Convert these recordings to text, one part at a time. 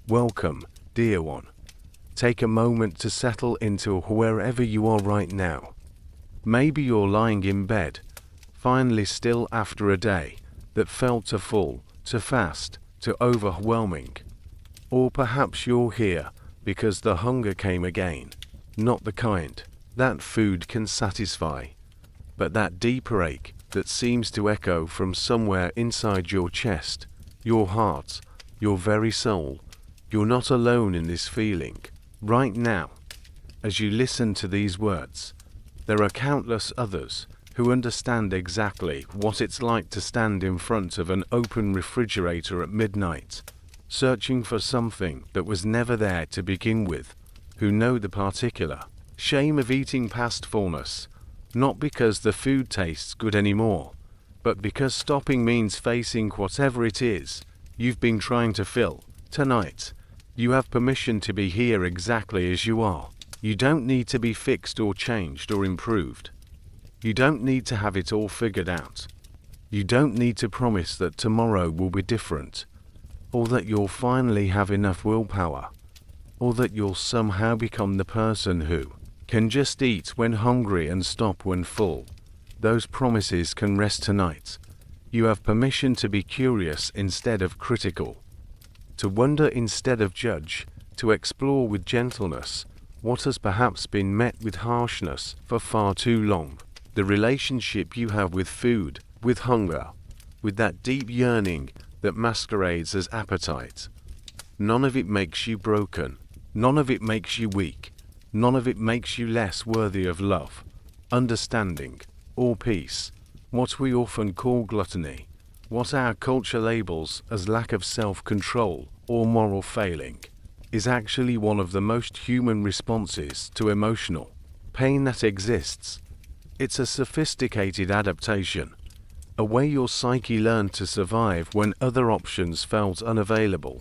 Welcome, dear one. Take a moment to settle into wherever you are right now. Maybe you're lying in bed, finally still after a day that felt too full, too fast, too overwhelming. Or perhaps you're here because the hunger came again, not the kind that food can satisfy, but that deeper ache that seems to echo from somewhere inside your chest, your heart, your very soul. You're not alone in this feeling. Right now, as you listen to these words, there are countless others who understand exactly what it's like to stand in front of an open refrigerator at midnight, searching for something that was never there to begin with, who know the particular shame of eating past fullness, not because the food tastes good anymore, but because stopping means facing whatever it is you've been trying to fill. Tonight, you have permission to be here exactly as you are. You don't need to be fixed or changed or improved. You don't need to have it all figured out. You don't need to promise that tomorrow will be different, or that you'll finally have enough willpower, or that you'll somehow become the person who can just eat when hungry and stop when full. Those promises can rest tonight. You have permission to be curious instead of critical, to wonder instead of judge, to explore with gentleness what has perhaps been met with harshness for far too long. The relationship you have with food, with hunger, with that deep yearning that masquerades as appetite. None of it makes you broken. None of it makes you weak. None of it makes you less worthy of love, understanding, or peace. What we often call gluttony, what our culture labels as lack of self-control or moral failing, is actually one of the most human responses to emotional pain that exists. It's a sophisticated adaptation, a way your psyche learned to survive when other options felt unavailable.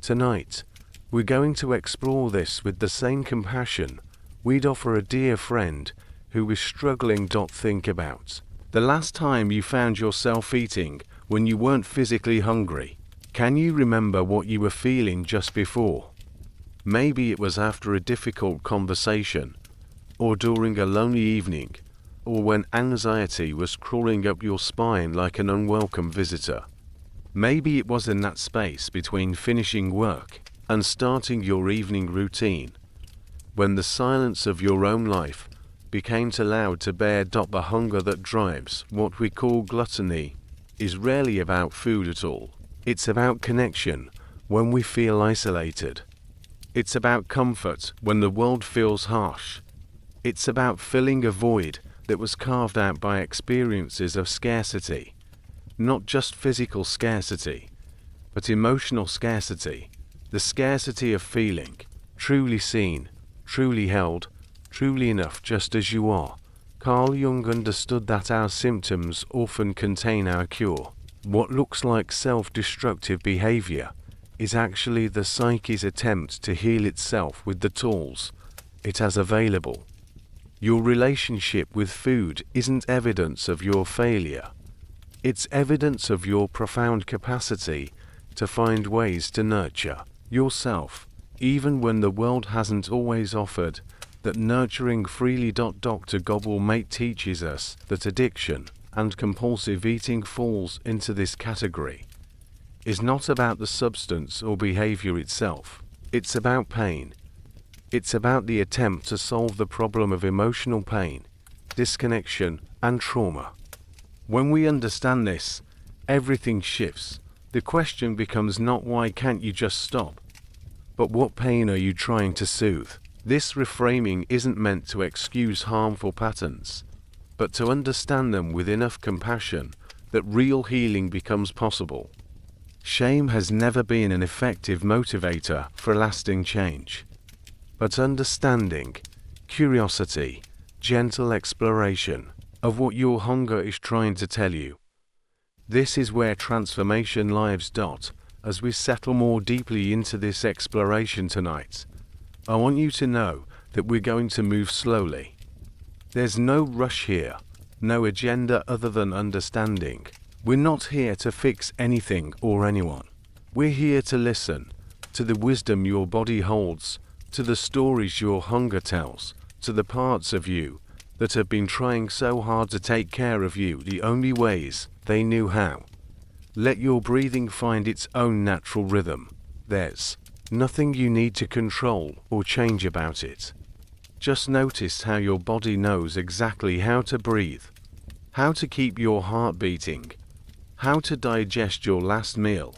Tonight, we're going to explore this with the same compassion we'd offer a dear friend who is struggling. Think about the last time you found yourself eating when you weren't physically hungry. Can you remember what you were feeling just before? Maybe it was after a difficult conversation, or during a lonely evening, or when anxiety was crawling up your spine like an unwelcome visitor. Maybe it was in that space between finishing work and starting your evening routine, when the silence of your own life became too loud to bear. The hunger that drives what we call gluttony is rarely about food at all. It's about connection when we feel isolated. It's about comfort when the world feels harsh. It's about filling a void that was carved out by experiences of scarcity, not just physical scarcity, but emotional scarcity, the scarcity of feeling truly seen, truly held, truly enough just as you are. Carl Jung understood that our symptoms often contain our cure. What looks like self-destructive behavior is actually the psyche's attempt to heal itself with the tools it has available. Your relationship with food isn't evidence of your failure. It's evidence of your profound capacity to find ways to nurture yourself, even when the world hasn't always offered that nurturing freely. Dr. Gabor Maté teaches us that addiction and compulsive eating falls into this category, is not about the substance or behavior itself. It's about pain. It's about the attempt to solve the problem of emotional pain, disconnection, and trauma. When we understand this, everything shifts. The question becomes not why can't you just stop, but what pain are you trying to soothe? This reframing isn't meant to excuse harmful patterns, but to understand them with enough compassion that real healing becomes possible. Shame has never been an effective motivator for lasting change, but understanding, curiosity, gentle exploration of what your hunger is trying to tell you. This is where transformation lives. As we settle more deeply into this exploration tonight, I want you to know that we're going to move slowly. There's no rush here, no agenda other than understanding. We're not here to fix anything or anyone. We're here to listen, to the wisdom your body holds, to the stories your hunger tells, to the parts of you that have been trying so hard to take care of you the only ways they knew how. Let your breathing find its own natural rhythm. There's nothing you need to control or change about it. Just notice how your body knows exactly how to breathe, how to keep your heart beating, how to digest your last meal,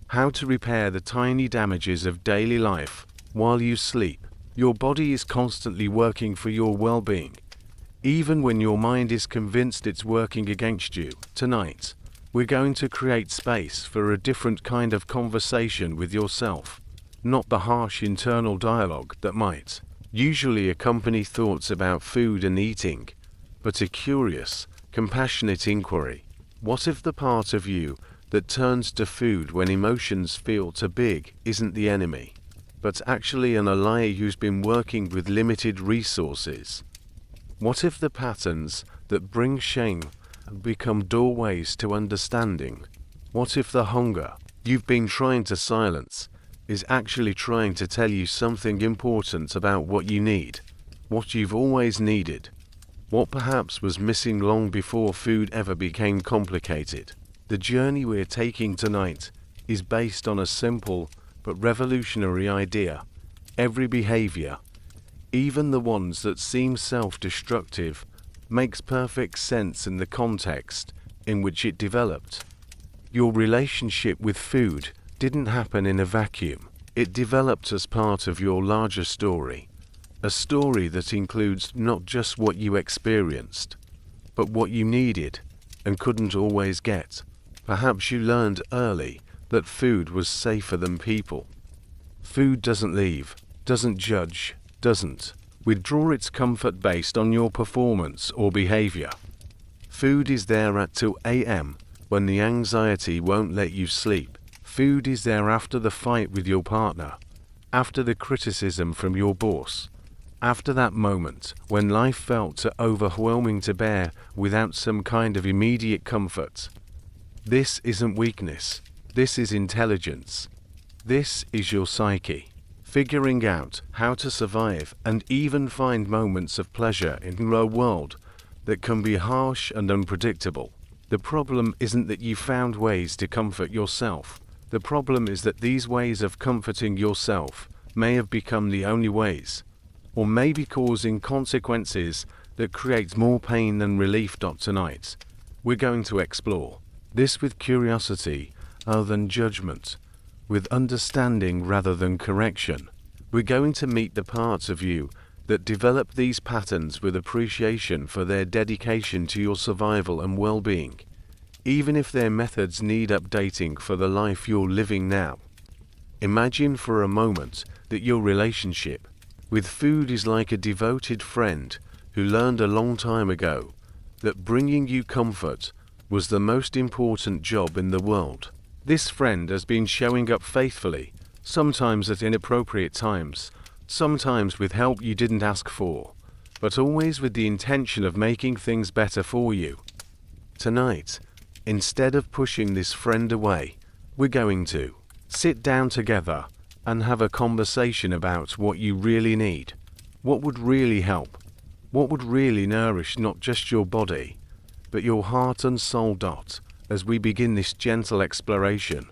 how to repair the tiny damages of daily life while you sleep. Your body is constantly working for your well-being, even when your mind is convinced it's working against you. Tonight, we're going to create space for a different kind of conversation with yourself, not the harsh internal dialogue that might usually accompany thoughts about food and eating, but a curious, compassionate inquiry. What if the part of you that turns to food when emotions feel too big isn't the enemy, but actually an ally who's been working with limited resources? What if the patterns that bring shame become doorways to understanding? What if the hunger you've been trying to silence is actually trying to tell you something important about what you need, what you've always needed, what perhaps was missing long before food ever became complicated? The journey we're taking tonight is based on a simple but revolutionary idea. Every behavior, even the ones that seem self-destructive, makes perfect sense in the context in which it developed. Your relationship with food didn't happen in a vacuum. It developed as part of your larger story, a story that includes not just what you experienced, but what you needed and couldn't always get. Perhaps you learned early that food was safer than people. Food doesn't leave, doesn't judge, doesn't withdraw its comfort based on your performance or behavior. Food is there at 2 a.m. when the anxiety won't let you sleep. Food is there after the fight with your partner, after the criticism from your boss, after that moment when life felt too overwhelming to bear without some kind of immediate comfort. This isn't weakness. This is intelligence. This is your psyche, figuring out how to survive and even find moments of pleasure in a world that can be harsh and unpredictable. The problem isn't that you found ways to comfort yourself. The problem is that these ways of comforting yourself may have become the only ways, or may be causing consequences that create more pain than relief. Tonight, we're going to explore this with curiosity rather than judgment, with understanding rather than correction. We're going to meet the parts of you that develop these patterns with appreciation for their dedication to your survival and well-being, even if their methods need updating for the life you're living now. Imagine for a moment that your relationship with food is like a devoted friend who learned a long time ago that bringing you comfort was the most important job in the world. This friend has been showing up faithfully, sometimes at inappropriate times, sometimes with help you didn't ask for, but always with the intention of making things better for you. Tonight, instead of pushing this friend away, we're going to sit down together and have a conversation about what you really need, what would really help, what would really nourish not just your body, but your heart and soul. As we begin this gentle exploration,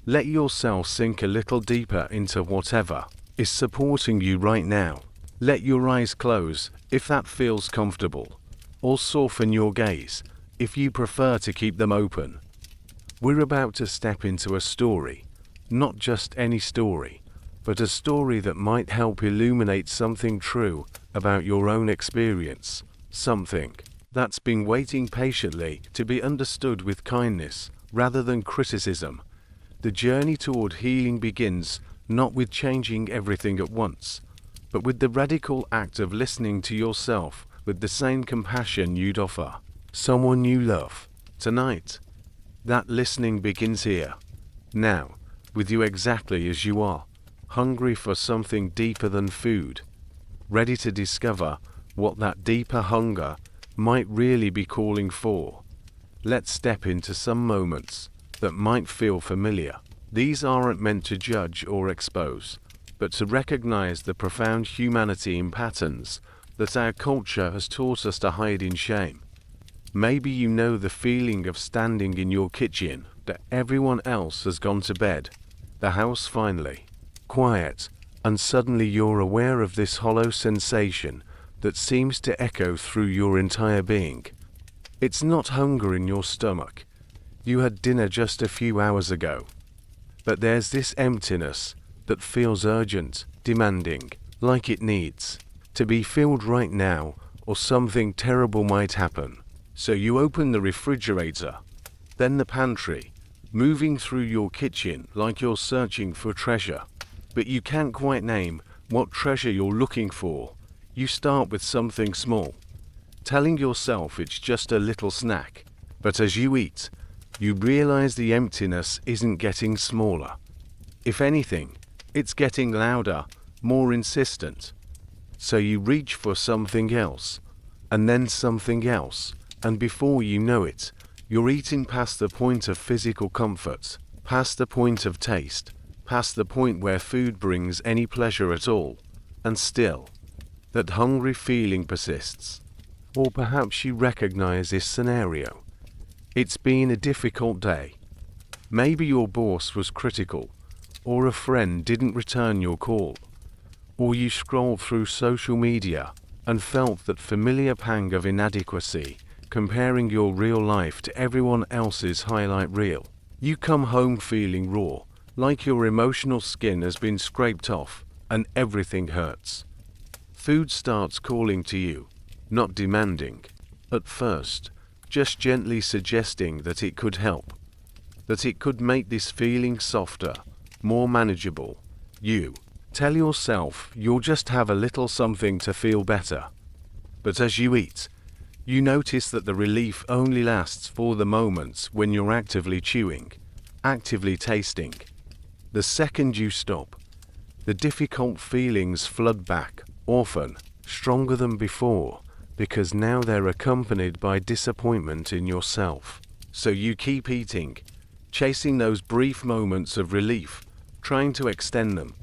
let yourself sink a little deeper into whatever is supporting you right now. Let your eyes close if that feels comfortable, or soften your gaze if you prefer to keep them open. We're about to step into a story, not just any story, but a story that might help illuminate something true about your own experience, something that's been waiting patiently to be understood with kindness rather than criticism. The journey toward healing begins not with changing everything at once, but with the radical act of listening to yourself with the same compassion you'd offer someone you love. Tonight, that listening begins here, now, with you exactly as you are, hungry for something deeper than food, ready to discover what that deeper hunger might really be calling for. Let's step into some moments that might feel familiar. These aren't meant to judge or expose, but to recognize the profound humanity in patterns that our culture has taught us to hide in shame. Maybe you know the feeling of standing in your kitchen that everyone else has gone to bed, the house finally quiet, and suddenly you're aware of this hollow sensation that seems to echo through your entire being. It's not hunger in your stomach. You had dinner just a few hours ago. But there's this emptiness that feels urgent, demanding, like it needs to be filled right now, or something terrible might happen. So you open the refrigerator, then the pantry, moving through your kitchen like you're searching for treasure. But you can't quite name what treasure you're looking for. You start with something small, telling yourself it's just a little snack. But as you eat, you realize the emptiness isn't getting smaller. If anything, it's getting louder, more insistent. So you reach for something else, and then something else, and before you know it, you're eating past the point of physical comfort, past the point of taste, past the point where food brings any pleasure at all, and still, that hungry feeling persists. Or perhaps you recognize this scenario. It's been a difficult day. Maybe your boss was critical, or a friend didn't return your call, or you scrolled through social media and felt that familiar pang of inadequacy, comparing your real life to everyone else's highlight reel. You come home feeling raw, like your emotional skin has been scraped off, and everything hurts. Food starts calling to you, not demanding, at first, just gently suggesting that it could help, that it could make this feeling softer, more manageable. You tell yourself you'll just have a little something to feel better. But as you eat, you notice that the relief only lasts for the moments when you're actively chewing, actively tasting. The second you stop, the difficult feelings flood back, often stronger than before, because now they're accompanied by disappointment in yourself. So you keep eating, chasing those brief moments of relief, trying to extend them,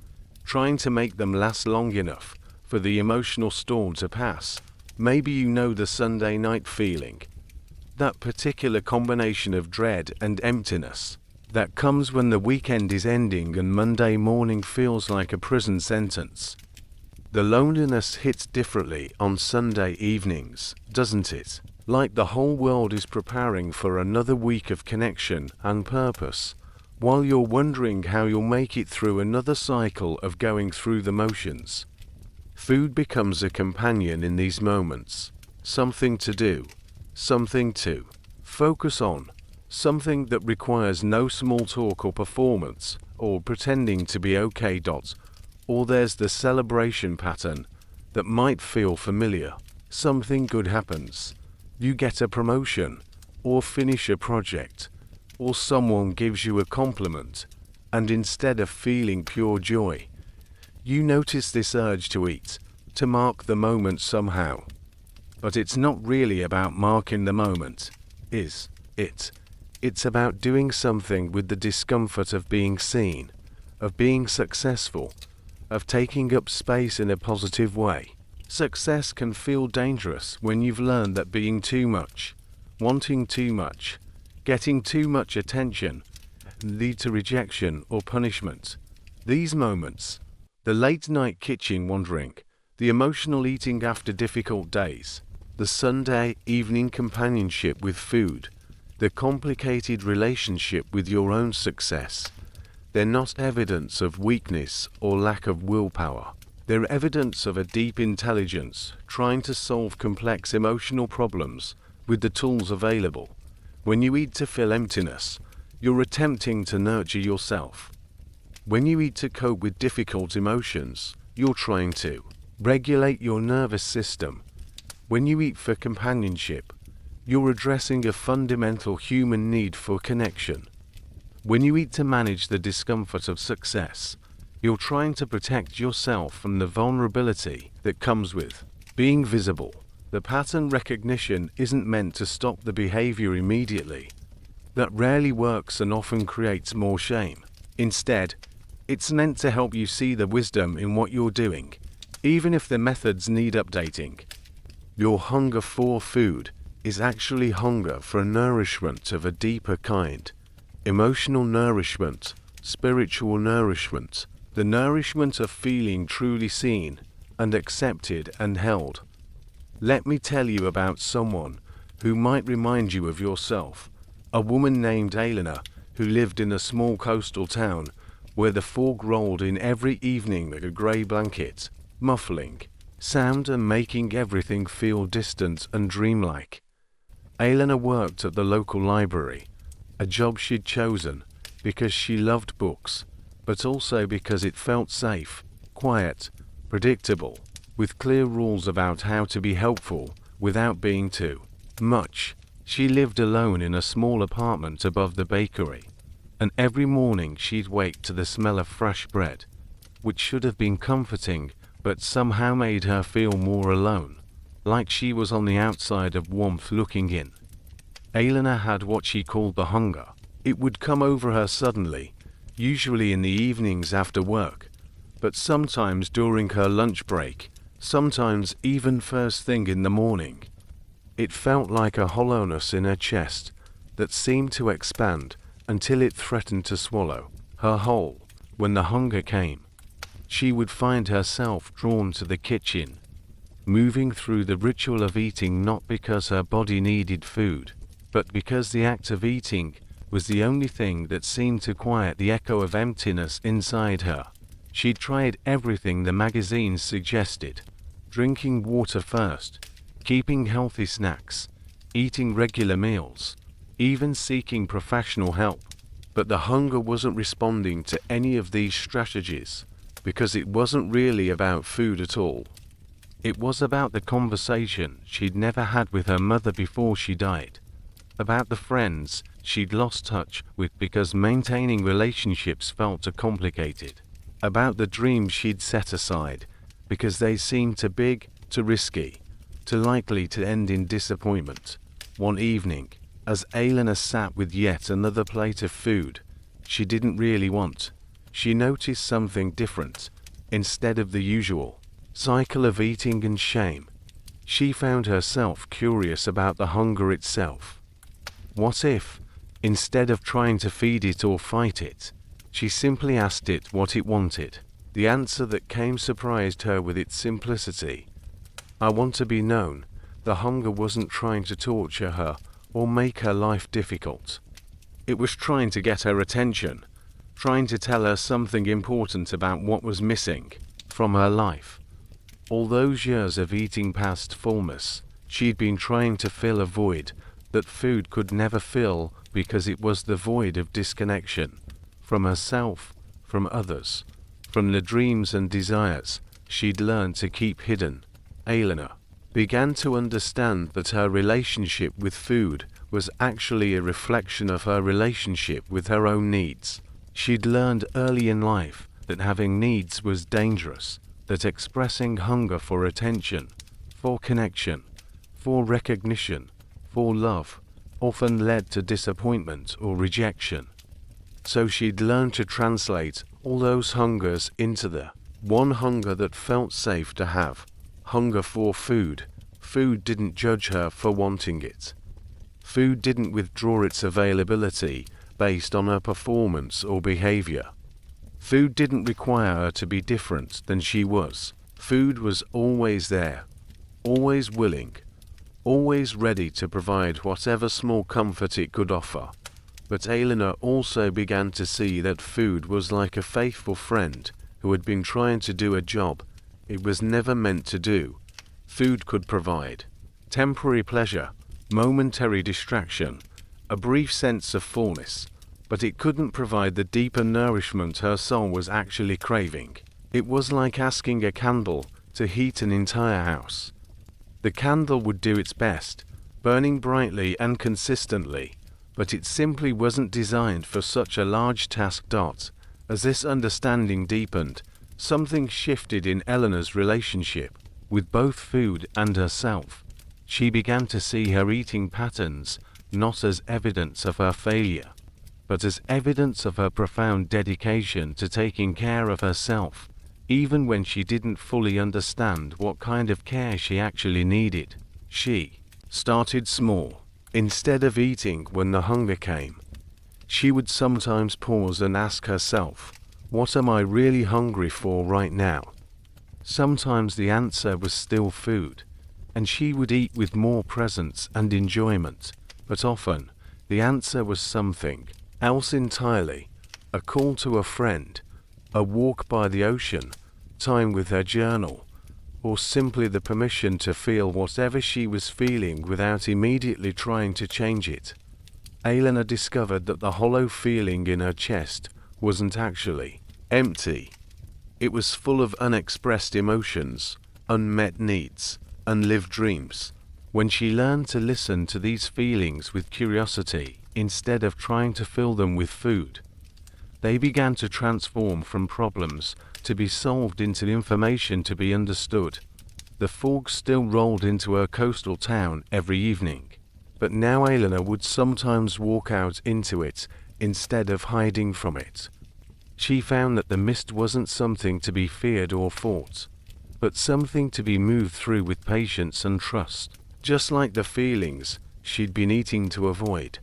trying to make them last long enough for the emotional storm to pass. Maybe you know the Sunday night feeling, that particular combination of dread and emptiness that comes when the weekend is ending and Monday morning feels like a prison sentence. The loneliness hits differently on Sunday evenings, doesn't it? Like the whole world is preparing for another week of connection and purpose, while you're wondering how you'll make it through another cycle of going through the motions. Food becomes a companion in these moments, something to do, something to focus on, something that requires no small talk or performance, or pretending to be okay. Or there's the celebration pattern that might feel familiar. Something good happens. You get a promotion, or finish a project, or someone gives you a compliment, and instead of feeling pure joy, you notice this urge to eat, to mark the moment somehow. But it's not really about marking the moment, is it? It's about doing something with the discomfort of being seen, of being successful, of taking up space in a positive way. Success can feel dangerous when you've learned that being too much, wanting too much, getting too much attention, lead to rejection or punishment. These moments, the late night kitchen wandering, the emotional eating after difficult days, the Sunday evening companionship with food, the complicated relationship with your own success, they're not evidence of weakness or lack of willpower. They're evidence of a deep intelligence trying to solve complex emotional problems with the tools available. When you eat to fill emptiness, you're attempting to nurture yourself. When you eat to cope with difficult emotions, you're trying to regulate your nervous system. When you eat for companionship, you're addressing a fundamental human need for connection. When you eat to manage the discomfort of success, you're trying to protect yourself from the vulnerability that comes with being visible. The pattern recognition isn't meant to stop the behavior immediately. That rarely works and often creates more shame. Instead, it's meant to help you see the wisdom in what you're doing, even if the methods need updating. Your hunger for food is actually hunger for nourishment of a deeper kind. Emotional nourishment, spiritual nourishment, the nourishment of feeling truly seen and accepted and held. Let me tell you about someone who might remind you of yourself. A woman named Elena who lived in a small coastal town where the fog rolled in every evening like a grey blanket, muffling sound and making everything feel distant and dreamlike. Elena worked at the local library, a job she'd chosen because she loved books, but also because it felt safe, quiet, predictable, with clear rules about how to be helpful without being too much. She lived alone in a small apartment above the bakery, and every morning she'd wake to the smell of fresh bread, which should have been comforting but somehow made her feel more alone, like she was on the outside of warmth looking in. Elena had what she called the hunger. It would come over her suddenly, usually in the evenings after work, but sometimes during her lunch break, sometimes even first thing in the morning. It felt like a hollowness in her chest that seemed to expand until it threatened to swallow her whole. When the hunger came, she would find herself drawn to the kitchen, moving through the ritual of eating not because her body needed food, but because the act of eating was the only thing that seemed to quiet the echo of emptiness inside her. She'd tried everything the magazines suggested: drinking water first, keeping healthy snacks, eating regular meals, even seeking professional help. But the hunger wasn't responding to any of these strategies, because it wasn't really about food at all. It was about the conversation she'd never had with her mother before she died, about the friends she'd lost touch with because maintaining relationships felt too complicated, about the dreams she'd set aside because they seemed too big, too risky, too likely to end in disappointment. One evening, as Elena sat with yet another plate of food she didn't really want, she noticed something different. Instead of the usual cycle of eating and shame, she found herself curious about the hunger itself. What if, instead of trying to feed it or fight it, she simply asked it what it wanted? The answer that came surprised her with its simplicity. I want to be known. The hunger wasn't trying to torture her or make her life difficult. It was trying to get her attention, trying to tell her something important about what was missing from her life. All those years of eating past fullness, she'd been trying to fill a void that food could never fill because it was the void of disconnection from herself, from others, from the dreams and desires she'd learned to keep hidden. Elena began to understand that her relationship with food was actually a reflection of her relationship with her own needs. She'd learned early in life that having needs was dangerous, that expressing hunger for attention, for connection, for recognition, for love, often led to disappointment or rejection. So she'd learned to translate all those hungers into the one hunger that felt safe to have: hunger for food. Food didn't judge her for wanting it. Food didn't withdraw its availability based on her performance or behavior. Food didn't require her to be different than she was. Food was always there, always willing, always ready to provide whatever small comfort it could offer. But Elena also began to see that food was like a faithful friend who had been trying to do a job it was never meant to do. Food could provide temporary pleasure, momentary distraction, a brief sense of fullness, but it couldn't provide the deeper nourishment her soul was actually craving. It was like asking a candle to heat an entire house. The candle would do its best, burning brightly and consistently, but it simply wasn't designed for such a large task. As this understanding deepened, something shifted in Eleanor's relationship with both food and herself. She began to see her eating patterns not as evidence of her failure, but as evidence of her profound dedication to taking care of herself, even when she didn't fully understand what kind of care she actually needed. She started small. Instead of eating when the hunger came, she would sometimes pause and ask herself, "What am I really hungry for right now?" Sometimes the answer was still food, and she would eat with more presence and enjoyment, but often the answer was something else entirely: a call to a friend, a walk by the ocean, time with her journal, or simply the permission to feel whatever she was feeling without immediately trying to change it. Elena discovered that the hollow feeling in her chest wasn't actually empty. It was full of unexpressed emotions, unmet needs, unlived dreams. When she learned to listen to these feelings with curiosity instead of trying to fill them with food, they began to transform from problems to be solved into information to be understood. The fog still rolled into her coastal town every evening, but now Elena would sometimes walk out into it instead of hiding from it. She found that the mist wasn't something to be feared or fought, but something to be moved through with patience and trust. Just like the feelings she'd been eating to avoid,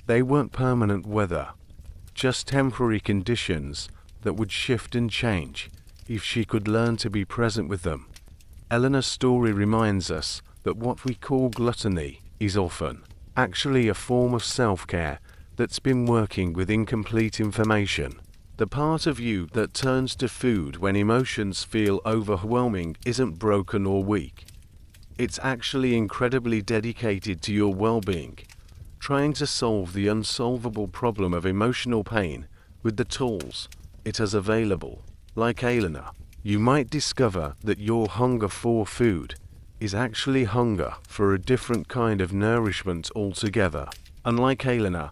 they weren't permanent weather, just temporary conditions that would shift and change if she could learn to be present with them. Eleanor's story reminds us that what we call gluttony is often actually a form of self-care that's been working with incomplete information. The part of you that turns to food when emotions feel overwhelming isn't broken or weak. It's actually incredibly dedicated to your well-being, trying to solve the unsolvable problem of emotional pain with the tools it has available. Like Elena, you might discover that your hunger for food is actually hunger for a different kind of nourishment altogether. Unlike Elena,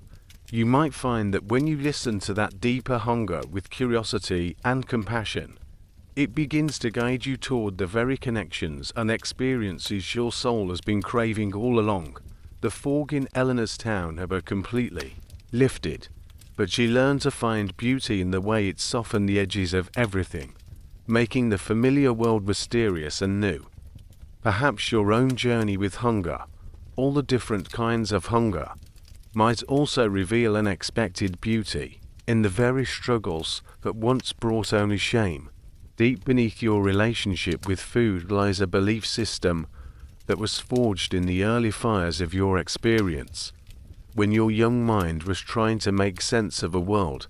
you might find that when you listen to that deeper hunger with curiosity and compassion, it begins to guide you toward the very connections and experiences your soul has been craving all along. The fog in Eleanor's town had completely lifted, but she learned to find beauty in the way it softened the edges of everything, making the familiar world mysterious and new. Perhaps your own journey with hunger, all the different kinds of hunger, might also reveal unexpected beauty in the very struggles that once brought only shame. Deep beneath your relationship with food lies a belief system that was forged in the early fires of your experience, when your young mind was trying to make sense of a world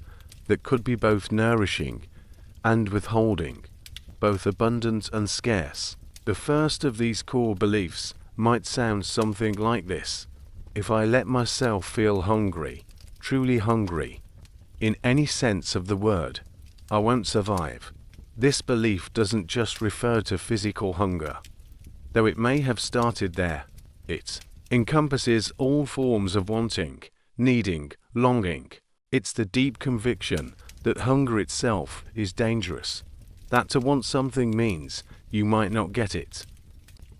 that could be both nourishing and withholding, both abundant and scarce. The first of these core beliefs might sound something like this: if I let myself feel hungry, truly hungry, in any sense of the word, I won't survive. This belief doesn't just refer to physical hunger, though it may have started there. It encompasses all forms of wanting, needing, longing. It's the deep conviction that hunger itself is dangerous, that to want something means you might not get it,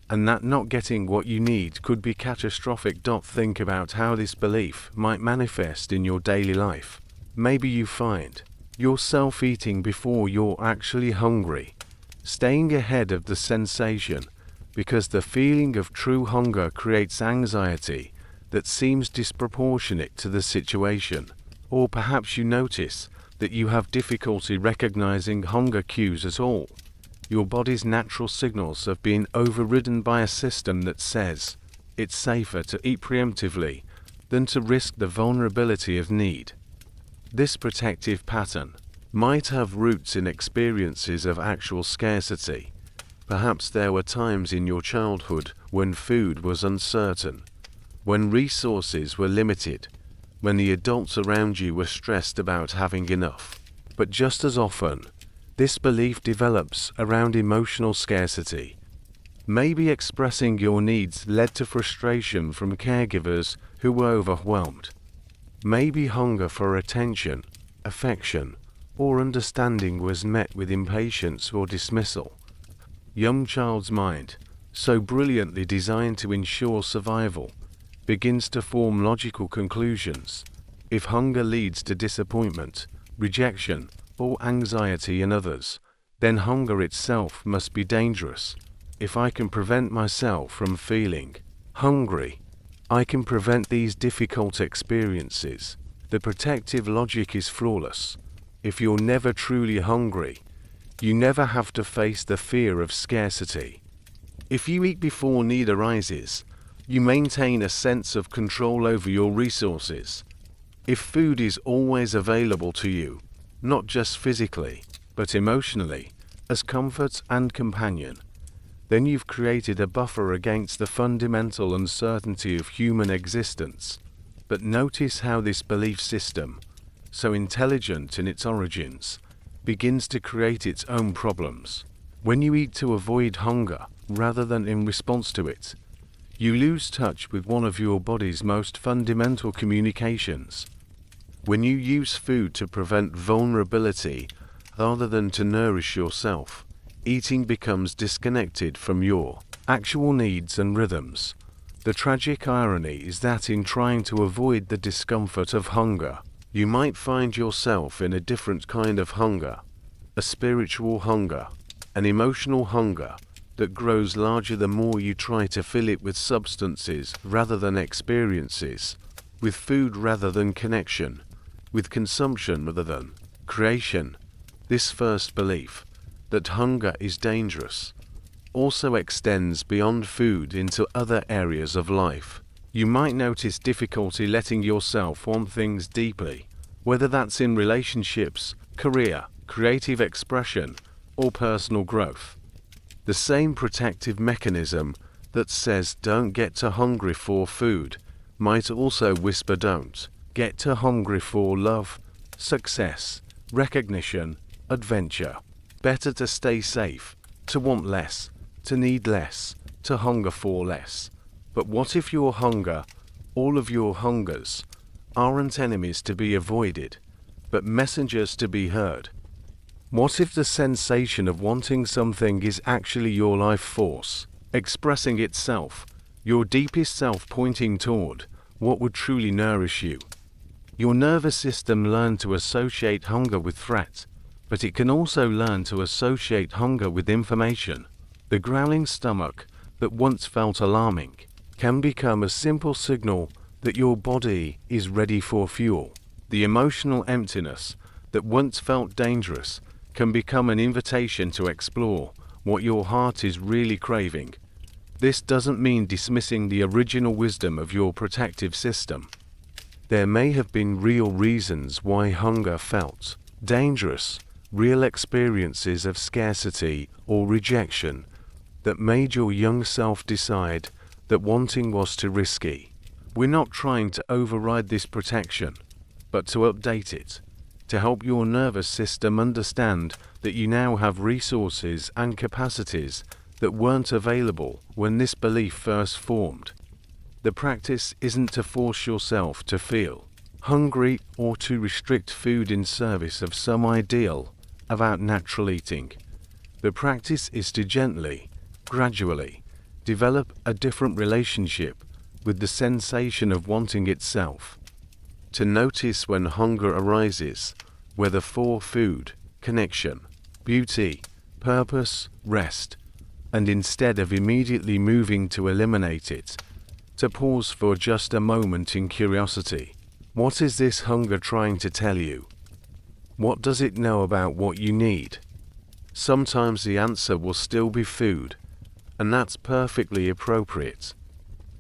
and that not getting what you need could be catastrophic. Think about how this belief might manifest in your daily life. Maybe you find yourself eating before you're actually hungry, staying ahead of the sensation because the feeling of true hunger creates anxiety that seems disproportionate to the situation. Or perhaps you notice that you have difficulty recognizing hunger cues at all. Your body's natural signals have been overridden by a system that says it's safer to eat preemptively than to risk the vulnerability of need. This protective pattern might have roots in experiences of actual scarcity. Perhaps there were times in your childhood when food was uncertain, when resources were limited, when the adults around you were stressed about having enough. But just as often, this belief develops around emotional scarcity. Maybe expressing your needs led to frustration from caregivers who were overwhelmed. Maybe hunger for attention, affection, or understanding was met with impatience or dismissal. Young child's mind, so brilliantly designed to ensure survival, begins to form logical conclusions. If hunger leads to disappointment, rejection, or anxiety in others, then hunger itself must be dangerous. If I can prevent myself from feeling hungry, I can prevent these difficult experiences. The protective logic is flawless. If you're never truly hungry, you never have to face the fear of scarcity. If you eat before need arises, you maintain a sense of control over your resources. If food is always available to you, not just physically, but emotionally, as comfort and companion, then you've created a buffer against the fundamental uncertainty of human existence. But notice how this belief system, so intelligent in its origins, begins to create its own problems. When you eat to avoid hunger, rather than in response to it, you lose touch with one of your body's most fundamental communications. When you use food to prevent vulnerability, rather than to nourish yourself, eating becomes disconnected from your actual needs and rhythms. The tragic irony is that in trying to avoid the discomfort of hunger, you might find yourself in a different kind of hunger, a spiritual hunger, an emotional hunger that grows larger the more you try to fill it with substances rather than experiences, with food rather than connection, with consumption rather than creation. This first belief, that hunger is dangerous, also extends beyond food into other areas of life. You might notice difficulty letting yourself want things deeply, whether that's in relationships, career, creative expression, or personal growth. The same protective mechanism that says don't get too hungry for food might also whisper don't get too hungry for love, success, recognition, adventure. Better to stay safe, to want less, to need less, to hunger for less. But what if your hunger, all of your hungers, aren't enemies to be avoided, but messengers to be heard? What if the sensation of wanting something is actually your life force, expressing itself, your deepest self pointing toward what would truly nourish you? Your nervous system learned to associate hunger with threat, but it can also learn to associate hunger with information. The growling stomach that once felt alarming can become a simple signal that your body is ready for fuel. The emotional emptiness that once felt dangerous can become an invitation to explore what your heart is really craving. This doesn't mean dismissing the original wisdom of your protective system. There may have been real reasons why hunger felt dangerous, real experiences of scarcity or rejection that made your young self decide that wanting was too risky. We're not trying to override this protection, but to update it, to help your nervous system understand that you now have resources and capacities that weren't available when this belief first formed. The practice isn't to force yourself to feel hungry or to restrict food in service of some ideal about natural eating. The practice is to gently, gradually, develop a different relationship with the sensation of wanting itself. To notice when hunger arises, whether for food, connection, beauty, purpose, rest, and instead of immediately moving to eliminate it, to pause for just a moment in curiosity. What is this hunger trying to tell you? What does it know about what you need? Sometimes the answer will still be food, and that's perfectly appropriate.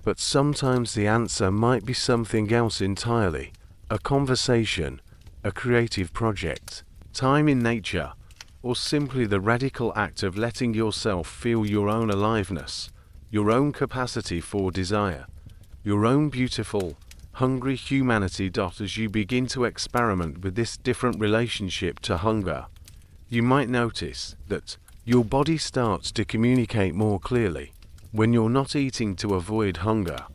But sometimes the answer might be something else entirely, a conversation, a creative project, time in nature, or simply the radical act of letting yourself feel your own aliveness, your own capacity for desire, your own beautiful, hungry humanity. As you begin to experiment with this different relationship to hunger, you might notice that your body starts to communicate more clearly. When you're not eating to avoid hunger,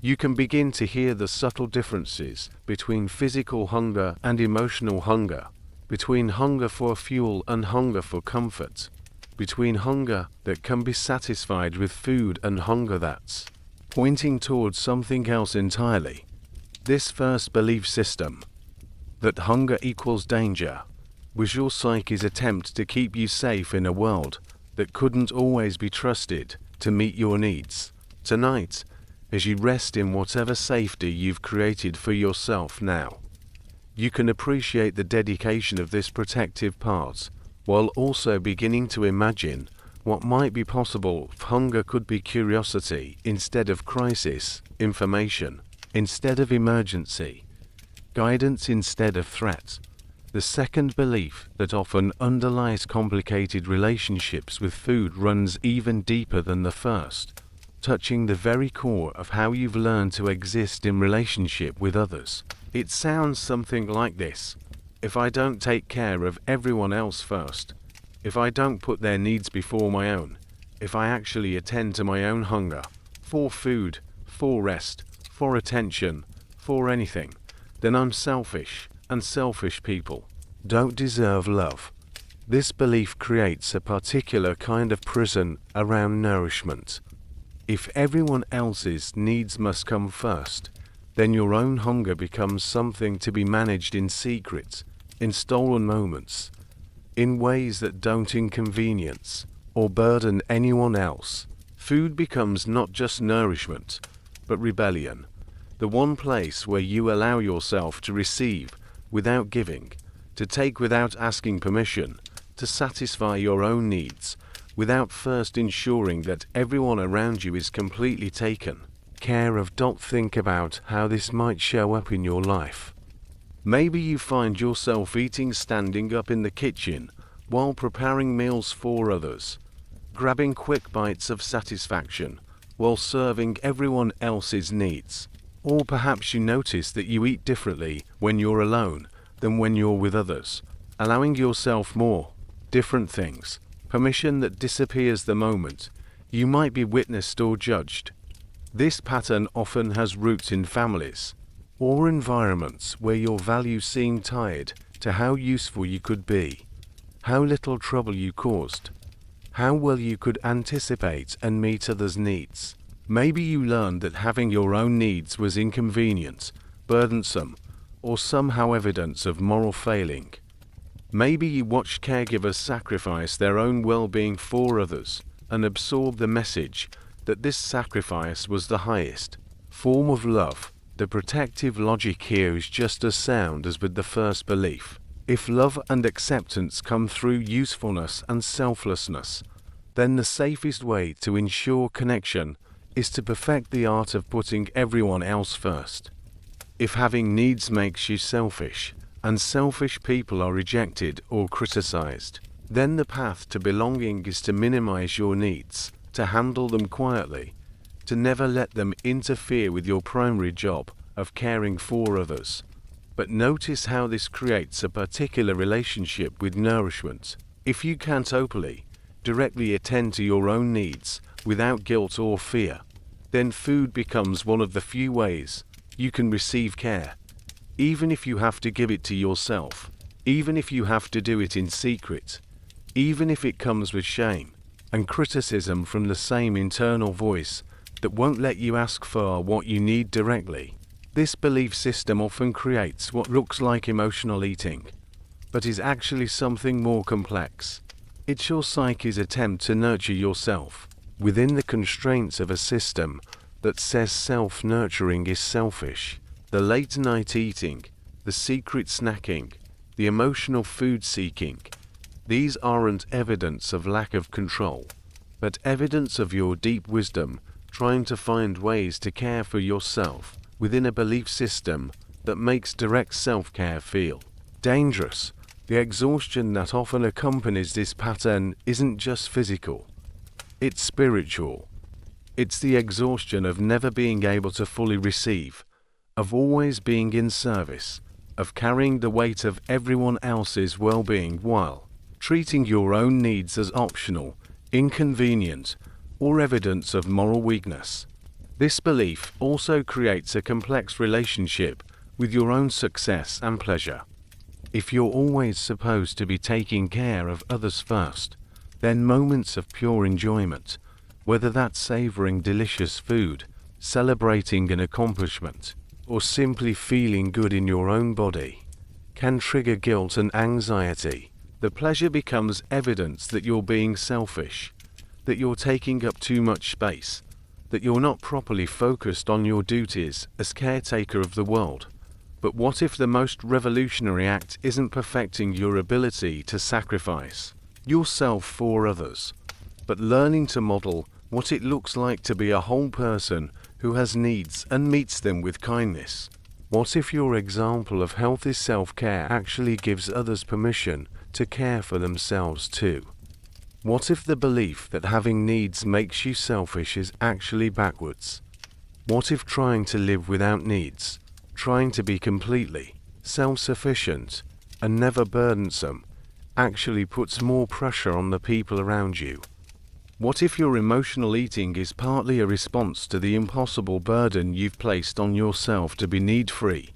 you can begin to hear the subtle differences between physical hunger and emotional hunger, between hunger for fuel and hunger for comfort, between hunger that can be satisfied with food and hunger that's pointing towards something else entirely. This first belief system, that hunger equals danger, was your psyche's attempt to keep you safe in a world that couldn't always be trusted to meet your needs. Tonight, as you rest in whatever safety you've created for yourself now, you can appreciate the dedication of this protective part, while also beginning to imagine what might be possible if hunger could be curiosity instead of crisis, information instead of emergency, guidance instead of threat. The second belief that often underlies complicated relationships with food runs even deeper than the first, touching the very core of how you've learned to exist in relationship with others. It sounds something like this: if I don't take care of everyone else first, if I don't put their needs before my own, if I actually attend to my own hunger, for food, for rest, for attention, for anything, then I'm selfish, and selfish people don't deserve love. This belief creates a particular kind of prison around nourishment. If everyone else's needs must come first, then your own hunger becomes something to be managed in secret, in stolen moments, in ways that don't inconvenience or burden anyone else. Food becomes not just nourishment, but rebellion, the one place where you allow yourself to receive without giving, to take without asking permission, to satisfy your own needs without first ensuring that everyone around you is completely taken care of. Think about how this might show up in your life. Maybe you find yourself eating standing up in the kitchen while preparing meals for others, grabbing quick bites of satisfaction while serving everyone else's needs. Or perhaps you notice that you eat differently when you're alone than when you're with others, allowing yourself more different things, permission that disappears the moment you might be witnessed or judged. This pattern often has roots in families or environments where your values seem tied to how useful you could be, how little trouble you caused, how well you could anticipate and meet others' needs. Maybe you learned that having your own needs was inconvenient, burdensome, or somehow evidence of moral failing. Maybe you watched caregivers sacrifice their own well-being for others and absorbed the message that this sacrifice was the highest form of love. The protective logic here is just as sound as with the first belief. If love and acceptance come through usefulness and selflessness, then the safest way to ensure connection is to perfect the art of putting everyone else first. If having needs makes you selfish, and selfish people are rejected or criticized, then the path to belonging is to minimize your needs, to handle them quietly, to never let them interfere with your primary job of caring for others. But notice how this creates a particular relationship with nourishment. If you can't openly, directly attend to your own needs without guilt or fear, then food becomes one of the few ways you can receive care, even if you have to give it to yourself, even if you have to do it in secret, even if it comes with shame and criticism from the same internal voice that won't let you ask for what you need directly. This belief system often creates what looks like emotional eating, but is actually something more complex. It's your psyche's attempt to nurture yourself within the constraints of a system that says self-nurturing is selfish. The late-night eating, the secret snacking, the emotional food seeking, these aren't evidence of lack of control, but evidence of your deep wisdom trying to find ways to care for yourself within a belief system that makes direct self-care feel dangerous. The exhaustion that often accompanies this pattern isn't just physical, it's spiritual. It's the exhaustion of never being able to fully receive, of always being in service, of carrying the weight of everyone else's well-being while treating your own needs as optional, inconvenient, or evidence of moral weakness. This belief also creates a complex relationship with your own success and pleasure. If you're always supposed to be taking care of others first, then moments of pure enjoyment, whether that's savoring delicious food, celebrating an accomplishment, or simply feeling good in your own body, can trigger guilt and anxiety. The pleasure becomes evidence that you're being selfish, that you're taking up too much space, that you're not properly focused on your duties as caretaker of the world. But what if the most revolutionary act isn't perfecting your ability to sacrifice yourself for others, but learning to model what it looks like to be a whole person who has needs and meets them with kindness? What if your example of healthy self-care actually gives others permission to care for themselves too? What if the belief that having needs makes you selfish is actually backwards? What if trying to live without needs, trying to be completely self-sufficient and never burdensome, actually puts more pressure on the people around you? What if your emotional eating is partly a response to the impossible burden you've placed on yourself to be need-free?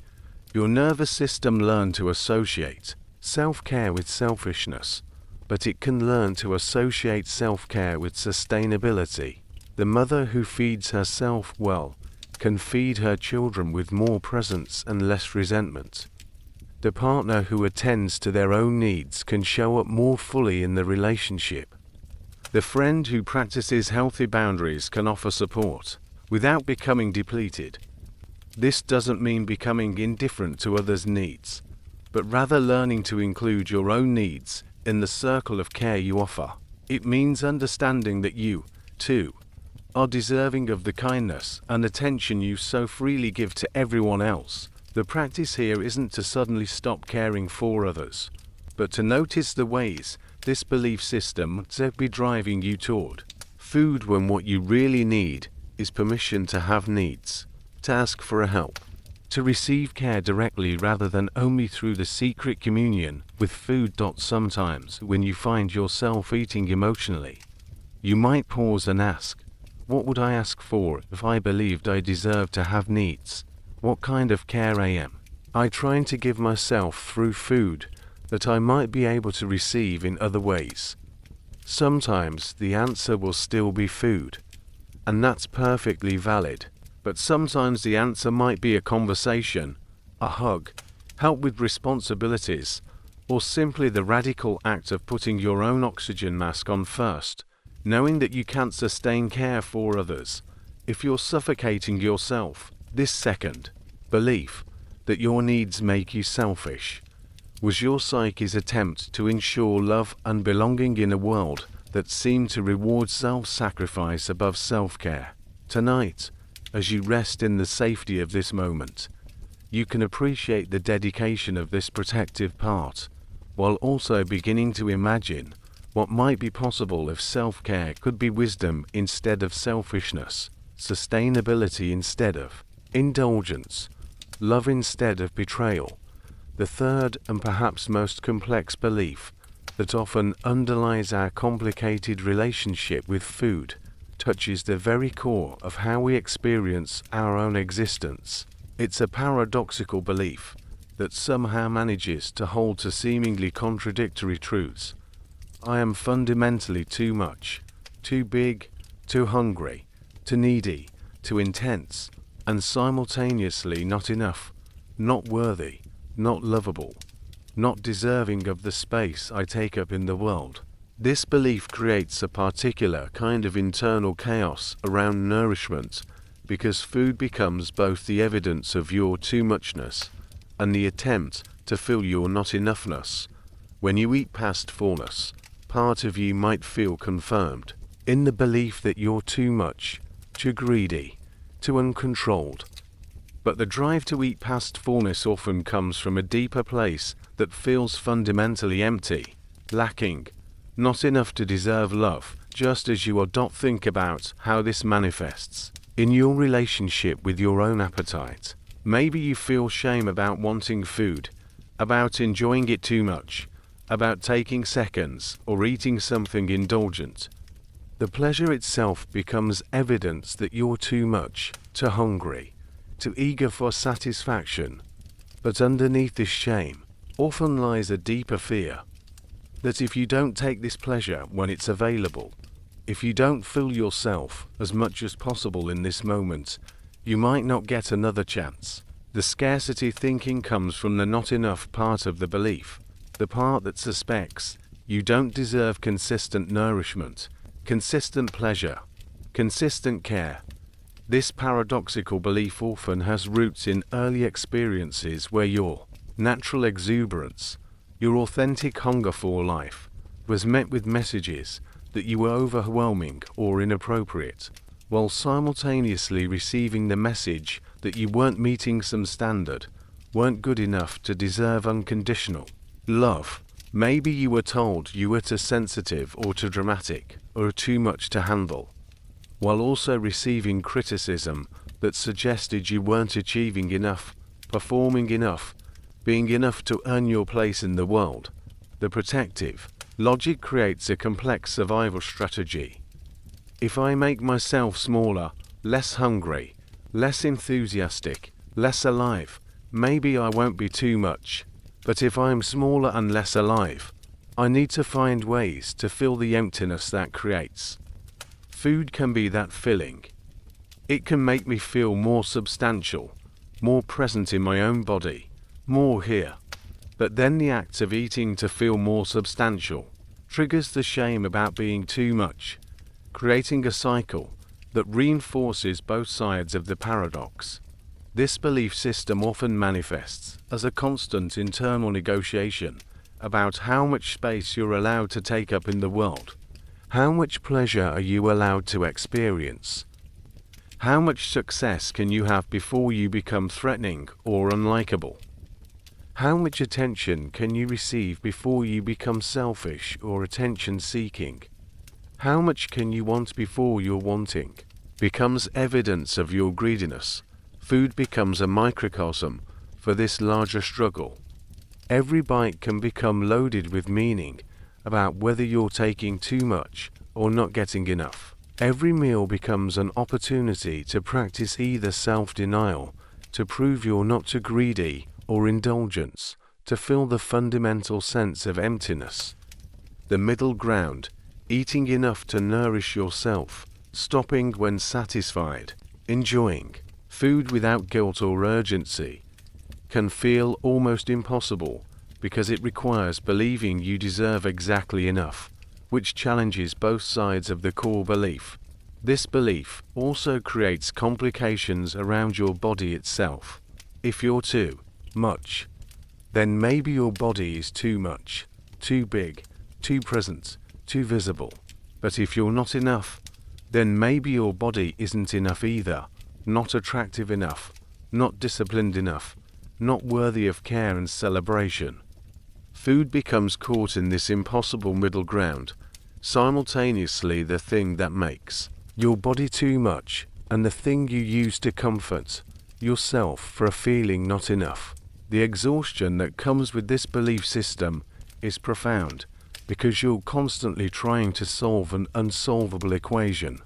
Your nervous system learned to associate self-care with selfishness, but it can learn to associate self-care with sustainability. The mother who feeds herself well can feed her children with more presence and less resentment. The partner who attends to their own needs can show up more fully in the relationship. The friend who practices healthy boundaries can offer support without becoming depleted. This doesn't mean becoming indifferent to others' needs, but rather learning to include your own needs in the circle of care you offer. It means understanding that you, too, are deserving of the kindness and attention you so freely give to everyone else. The practice here isn't to suddenly stop caring for others, but to notice the ways this belief system to be driving you toward food when what you really need is permission to have needs, to ask for a help, to receive care directly rather than only through the secret communion with food. Sometimes, when you find yourself eating emotionally, you might pause and ask, what would I ask for if I believed I deserved to have needs? What kind of care am I trying to give myself through food that I might be able to receive in other ways? Sometimes the answer will still be food, and that's perfectly valid. But sometimes the answer might be a conversation, a hug, help with responsibilities, or simply the radical act of putting your own oxygen mask on first, knowing that you can't sustain care for others if you're suffocating yourself. This second belief, that your needs make you selfish, was your psyche's attempt to ensure love and belonging in a world that seemed to reward self-sacrifice above self-care. Tonight, as you rest in the safety of this moment, you can appreciate the dedication of this protective part, while also beginning to imagine what might be possible if self-care could be wisdom instead of selfishness, sustainability instead of indulgence, love instead of betrayal. The third and perhaps most complex belief that often underlies our complicated relationship with food touches the very core of how we experience our own existence. It's a paradoxical belief that somehow manages to hold to seemingly contradictory truths. I am fundamentally too much, too big, too hungry, too needy, too intense, and simultaneously not enough, not worthy, not lovable, not deserving of the space I take up in the world. This belief creates a particular kind of internal chaos around nourishment, because food becomes both the evidence of your too muchness and the attempt to fill your not enoughness. When you eat past fullness, part of you might feel confirmed in the belief that you're too much, too greedy, too uncontrolled. But the drive to eat past fullness often comes from a deeper place that feels fundamentally empty, lacking, not enough to deserve love, just as you are. Think about how this manifests in your relationship with your own appetite. Maybe you feel shame about wanting food, about enjoying it too much, about taking seconds or eating something indulgent. The pleasure itself becomes evidence that you're too much, too hungry, too eager for satisfaction. But underneath this shame often lies a deeper fear that if you don't take this pleasure when it's available, if you don't fill yourself as much as possible in this moment, you might not get another chance. The scarcity thinking comes from the not enough part of the belief, the part that suspects you don't deserve consistent nourishment, consistent pleasure, consistent care. This paradoxical belief often has roots in early experiences where your natural exuberance, your authentic hunger for life, was met with messages that you were overwhelming or inappropriate, while simultaneously receiving the message that you weren't meeting some standard, weren't good enough to deserve unconditional love. Maybe you were told you were too sensitive or too dramatic or too much to handle, while also receiving criticism that suggested you weren't achieving enough, performing enough, being enough to earn your place in the world. The protective logic creates a complex survival strategy. If I make myself smaller, less hungry, less enthusiastic, less alive, maybe I won't be too much. But if I'm smaller and less alive, I need to find ways to fill the emptiness that creates. Food can be that filling. It can make me feel more substantial, more present in my own body, more here. But then the act of eating to feel more substantial triggers the shame about being too much, creating a cycle that reinforces both sides of the paradox. This belief system often manifests as a constant internal negotiation about how much space you're allowed to take up in the world. How much pleasure are you allowed to experience? How much success can you have before you become threatening or unlikable? How much attention can you receive before you become selfish or attention-seeking? How much can you want before your wanting becomes evidence of your greediness? Food becomes a microcosm for this larger struggle. Every bite can become loaded with meaning about whether you're taking too much or not getting enough. Every meal becomes an opportunity to practice either self-denial, to prove you're not too greedy, or indulgence, to fill the fundamental sense of emptiness. The middle ground, eating enough to nourish yourself, stopping when satisfied, enjoying food without guilt or urgency, can feel almost impossible because it requires believing you deserve exactly enough, which challenges both sides of the core belief. This belief also creates complications around your body itself. If you're too much, then maybe your body is too much, too big, too present, too visible. But if you're not enough, then maybe your body isn't enough either, not attractive enough, not disciplined enough, not worthy of care and celebration. Food becomes caught in this impossible middle ground, simultaneously the thing that makes your body too much and the thing you use to comfort yourself for a feeling not enough. The exhaustion that comes with this belief system is profound because you're constantly trying to solve an unsolvable equation.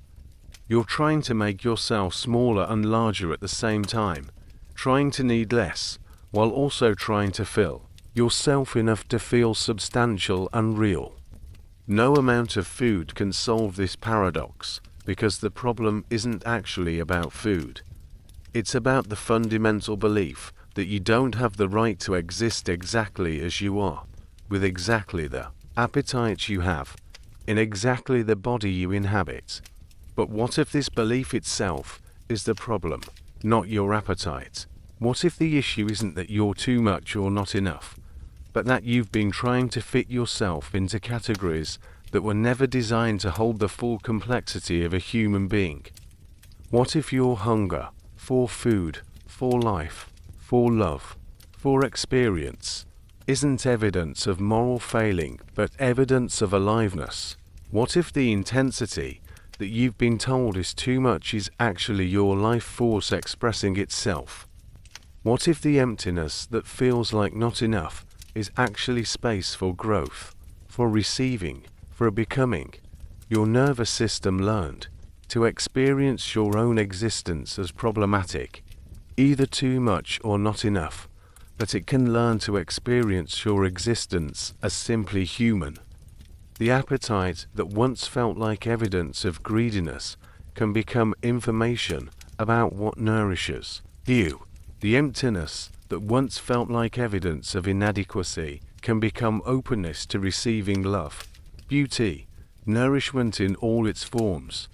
You're trying to make yourself smaller and larger at the same time, trying to need less, while also trying to fill yourself enough to feel substantial and real. No amount of food can solve this paradox, because the problem isn't actually about food. It's about the fundamental belief that you don't have the right to exist exactly as you are, with exactly the appetites you have, in exactly the body you inhabit. But what if this belief itself is the problem, not your appetite? What if the issue isn't that you're too much or not enough, but that you've been trying to fit yourself into categories that were never designed to hold the full complexity of a human being? What if your hunger for food, for life, for love, for experience, isn't evidence of moral failing, but evidence of aliveness? What if the intensity that you've been told is too much is actually your life force expressing itself? What if the emptiness that feels like not enough is actually space for growth, for receiving, for becoming? Your nervous system learned to experience your own existence as problematic, either too much or not enough, but it can learn to experience your existence as simply human. The appetite that once felt like evidence of greediness can become information about what nourishes you. The emptiness that once felt like evidence of inadequacy can become openness to receiving love, beauty, nourishment in all its forms.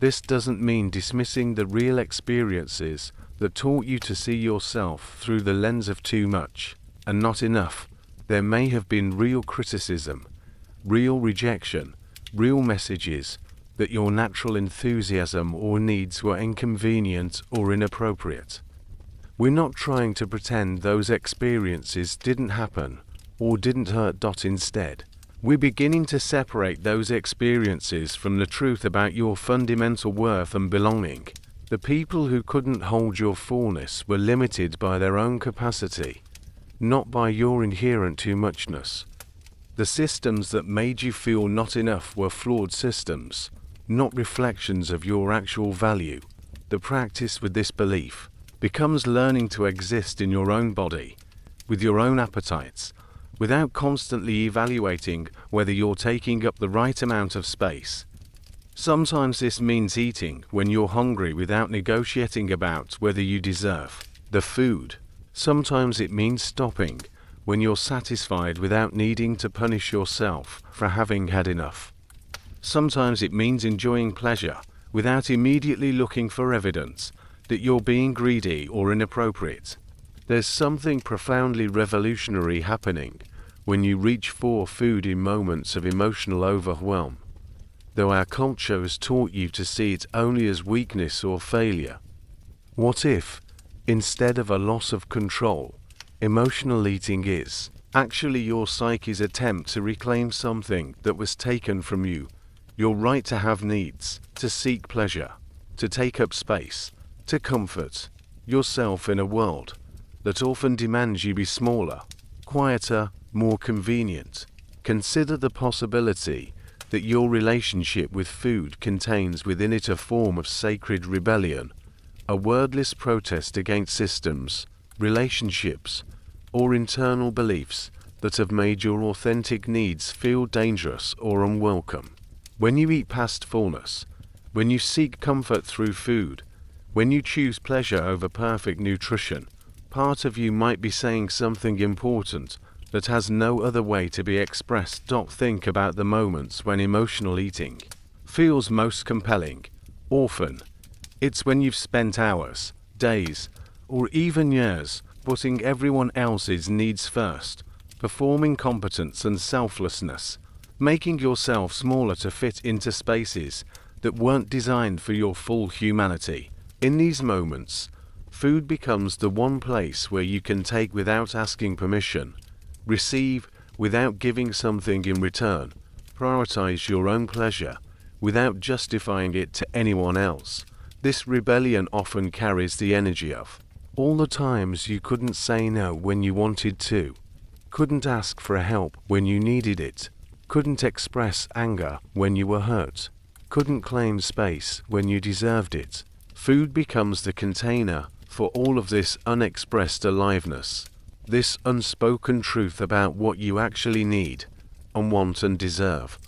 This doesn't mean dismissing the real experiences that taught you to see yourself through the lens of too much and not enough. There may have been real criticism, real rejection, real messages that your natural enthusiasm or needs were inconvenient or inappropriate. We're not trying to pretend those experiences didn't happen or didn't hurt. Instead, we're beginning to separate those experiences from the truth about your fundamental worth and belonging. The people who couldn't hold your fullness were limited by their own capacity, not by your inherent too muchness. The systems that made you feel not enough were flawed systems, not reflections of your actual value. The practice with this belief becomes learning to exist in your own body, with your own appetites, without constantly evaluating whether you're taking up the right amount of space. Sometimes this means eating when you're hungry without negotiating about whether you deserve the food. Sometimes it means stopping when you're satisfied without needing to punish yourself for having had enough. Sometimes it means enjoying pleasure without immediately looking for evidence that you're being greedy or inappropriate. There's something profoundly revolutionary happening when you reach for food in moments of emotional overwhelm. Though our culture has taught you to see it only as weakness or failure. What if, instead of a loss of control, emotional eating is actually your psyche's attempt to reclaim something that was taken from you, your right to have needs, to seek pleasure, to take up space, to comfort yourself in a world that often demands you be smaller, quieter, more convenient? Consider the possibility that your relationship with food contains within it a form of sacred rebellion, a wordless protest against systems, relationships, or internal beliefs that have made your authentic needs feel dangerous or unwelcome. When you eat past fullness, when you seek comfort through food, when you choose pleasure over perfect nutrition, part of you might be saying something important that has no other way to be expressed. Think about the moments when emotional eating feels most compelling. Often, it's when you've spent hours, days, or even years putting everyone else's needs first, performing competence and selflessness, making yourself smaller to fit into spaces that weren't designed for your full humanity. In these moments, food becomes the one place where you can take without asking permission, receive without giving something in return, prioritize your own pleasure without justifying it to anyone else. This rebellion often carries the energy of all the times you couldn't say no when you wanted to, couldn't ask for help when you needed it, couldn't express anger when you were hurt, couldn't claim space when you deserved it. Food becomes the container for all of this unexpressed aliveness, this unspoken truth about what you actually need and want and deserve.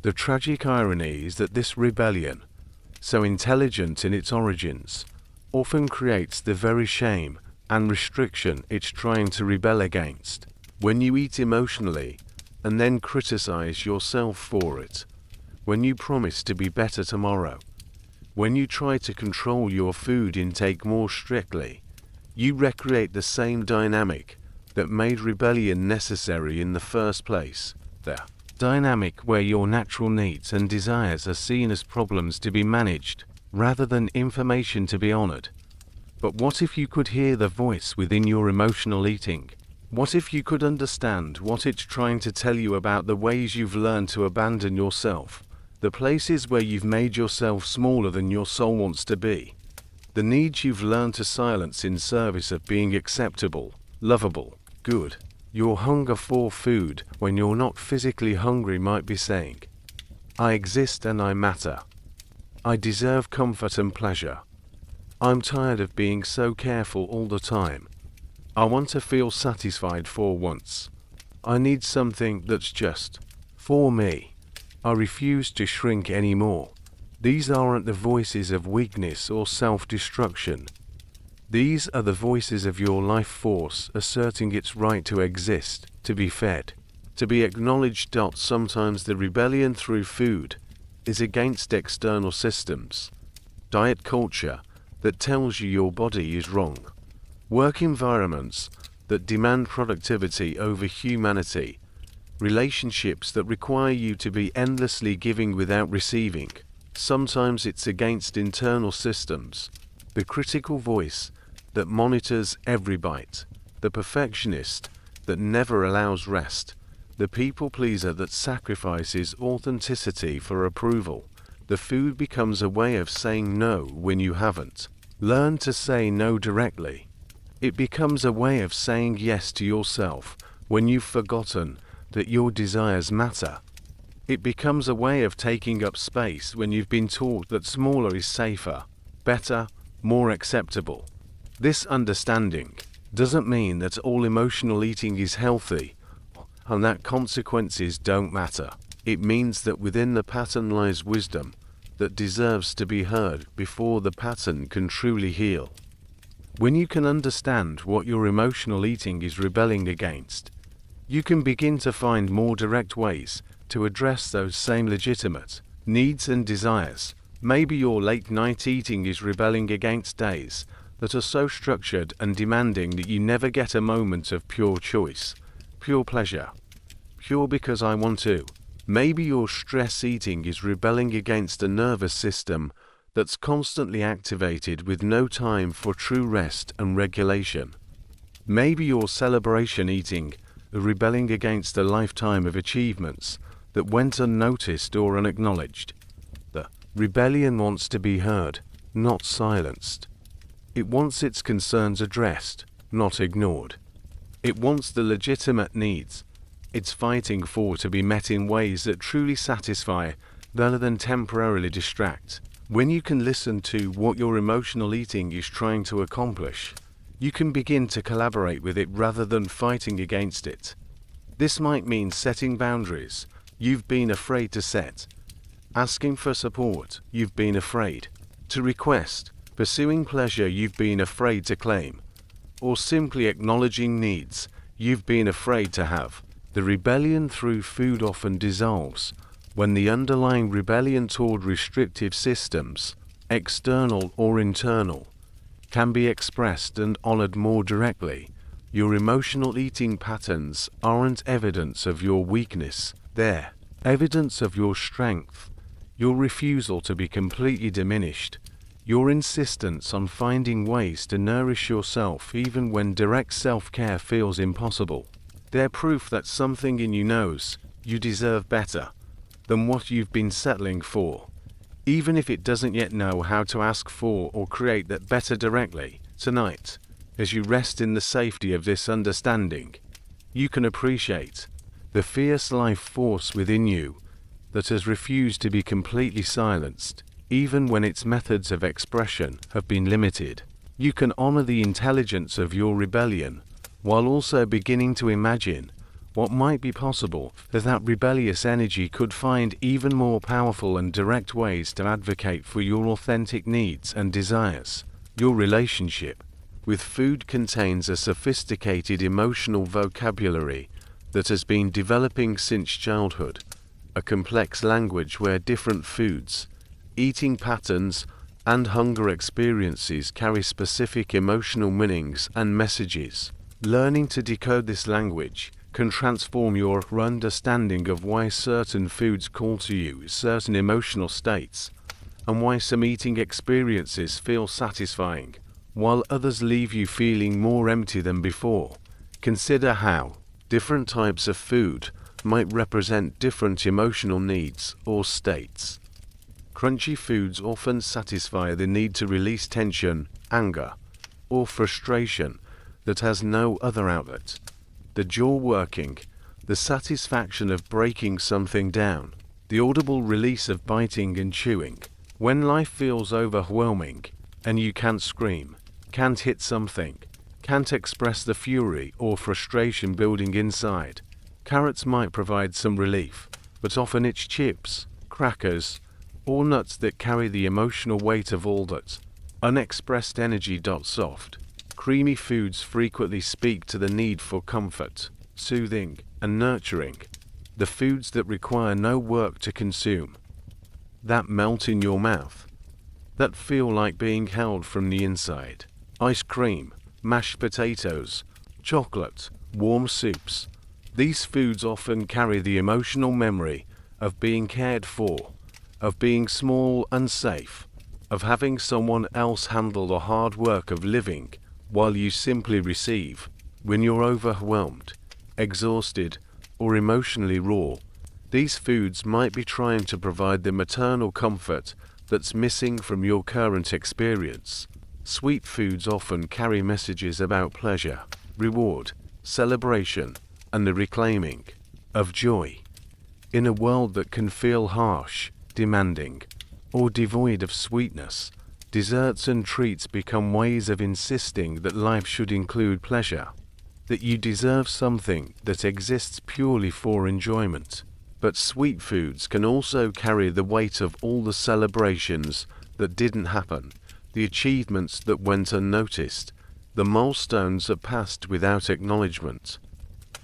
The tragic irony is that this rebellion, so intelligent in its origins, often creates the very shame and restriction it's trying to rebel against. When you eat emotionally and then criticize yourself for it, when you promise to be better tomorrow, when you try to control your food intake more strictly, you recreate the same dynamic that made rebellion necessary in the first place. The dynamic where your natural needs and desires are seen as problems to be managed rather than information to be honored. But what if you could hear the voice within your emotional eating? What if you could understand what it's trying to tell you about the ways you've learned to abandon yourself, the places where you've made yourself smaller than your soul wants to be, the needs you've learned to silence in service of being acceptable, lovable, good? Your hunger for food when you're not physically hungry might be saying, I exist and I matter. I deserve comfort and pleasure. I'm tired of being so careful all the time. I want to feel satisfied for once. I need something that's just for me. I refuse to shrink anymore. These aren't the voices of weakness or self-destruction. These are the voices of your life force asserting its right to exist, to be fed, to be acknowledged. Sometimes the rebellion through food is against external systems, diet culture that tells you your body is wrong, work environments that demand productivity over humanity, relationships that require you to be endlessly giving without receiving. Sometimes it's against internal systems, the critical voice that monitors every bite, the perfectionist that never allows rest, the people pleaser that sacrifices authenticity for approval. The food becomes a way of saying no when you haven't learned to say no directly. It becomes a way of saying yes to yourself when you've forgotten that your desires matter. It becomes a way of taking up space when you've been taught that smaller is safer, better, more acceptable. This understanding doesn't mean that all emotional eating is healthy and that consequences don't matter. It means that within the pattern lies wisdom that deserves to be heard before the pattern can truly heal. When you can understand what your emotional eating is rebelling against, you can begin to find more direct ways to address those same legitimate needs and desires. Maybe your late-night eating is rebelling against days that are so structured and demanding that you never get a moment of pure choice, pure pleasure, pure because I want to. Maybe your stress eating is rebelling against a nervous system that's constantly activated with no time for true rest and regulation. Maybe your celebration eating is rebelling against a lifetime of achievements that went unnoticed or unacknowledged. The rebellion wants to be heard, not silenced. It wants its concerns addressed, not ignored. It wants the legitimate needs it's fighting for to be met in ways that truly satisfy rather than temporarily distract. When you can listen to what your emotional eating is trying to accomplish, you can begin to collaborate with it rather than fighting against it. This might mean setting boundaries you've been afraid to set, asking for support you've been afraid to request, pursuing pleasure you've been afraid to claim, or simply acknowledging needs you've been afraid to have. The rebellion through food often dissolves when the underlying rebellion toward restrictive systems, external or internal, can be expressed and honored more directly. Your emotional eating patterns aren't evidence of your weakness, they're evidence of your strength, your refusal to be completely diminished, your insistence on finding ways to nourish yourself even when direct self-care feels impossible. They're proof that something in you knows you deserve better than what you've been settling for, even if it doesn't yet know how to ask for or create that better directly. Tonight, as you rest in the safety of this understanding, you can appreciate the fierce life force within you that has refused to be completely silenced, even when its methods of expression have been limited. You can honor the intelligence of your rebellion while also beginning to imagine what might be possible if that rebellious energy could find even more powerful and direct ways to advocate for your authentic needs and desires. Your relationship with food contains a sophisticated emotional vocabulary that has been developing since childhood, a complex language where different foods, eating patterns, and hunger experiences carry specific emotional meanings and messages. Learning to decode this language can transform your understanding of why certain foods call to you certain emotional states, and why some eating experiences feel satisfying, while others leave you feeling more empty than before. Consider how different types of food might represent different emotional needs or states. Crunchy foods often satisfy the need to release tension, anger, or frustration that has no other outlet. The jaw working, the satisfaction of breaking something down, the audible release of biting and chewing. When life feels overwhelming and you can't scream, can't hit something, can't express the fury or frustration building inside, carrots might provide some relief, but often it's chips, crackers, or nuts that carry the emotional weight of all that. Unexpressed energy. Soft, creamy foods frequently speak to the need for comfort, soothing, and nurturing. The foods that require no work to consume, that melt in your mouth, that feel like being held from the inside. Ice cream, mashed potatoes, chocolate, warm soups. These foods often carry the emotional memory of being cared for, of being small and safe, of having someone else handle the hard work of living while you simply receive. When you're overwhelmed, exhausted, or emotionally raw, these foods might be trying to provide the maternal comfort that's missing from your current experience. Sweet foods often carry messages about pleasure, reward, celebration, and the reclaiming of joy. In a world that can feel harsh, demanding, or devoid of sweetness, desserts and treats become ways of insisting that life should include pleasure, that you deserve something that exists purely for enjoyment. But sweet foods can also carry the weight of all the celebrations that didn't happen, the achievements that went unnoticed, the milestones that passed without acknowledgement.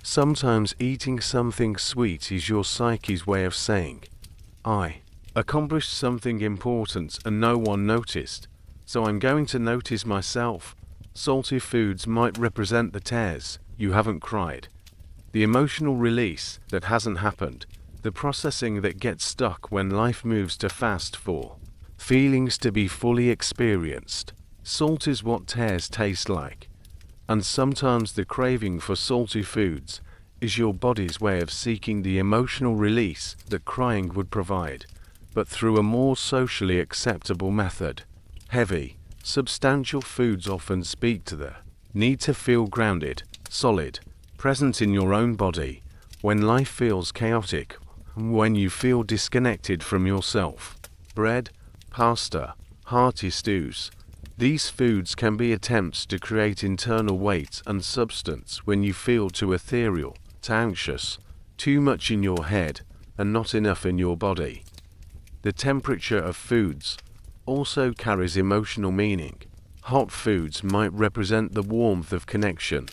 Sometimes eating something sweet is your psyche's way of saying, I accomplished something important and no one noticed, so I'm going to notice myself. Salty foods might represent the tears you haven't cried, the emotional release that hasn't happened, the processing that gets stuck when life moves too fast for feelings to be fully experienced. Salt is what tears taste like, and sometimes the craving for salty foods is your body's way of seeking the emotional release that crying would provide, but through a more socially acceptable method. Heavy, substantial foods often speak to the need to feel grounded, solid, present in your own body when life feels chaotic, when you feel disconnected from yourself. Bread, pasta, hearty stews. These foods can be attempts to create internal weight and substance when you feel too ethereal, too anxious, too much in your head, and not enough in your body. The temperature of foods also carries emotional meaning. Hot foods might represent the warmth of connection,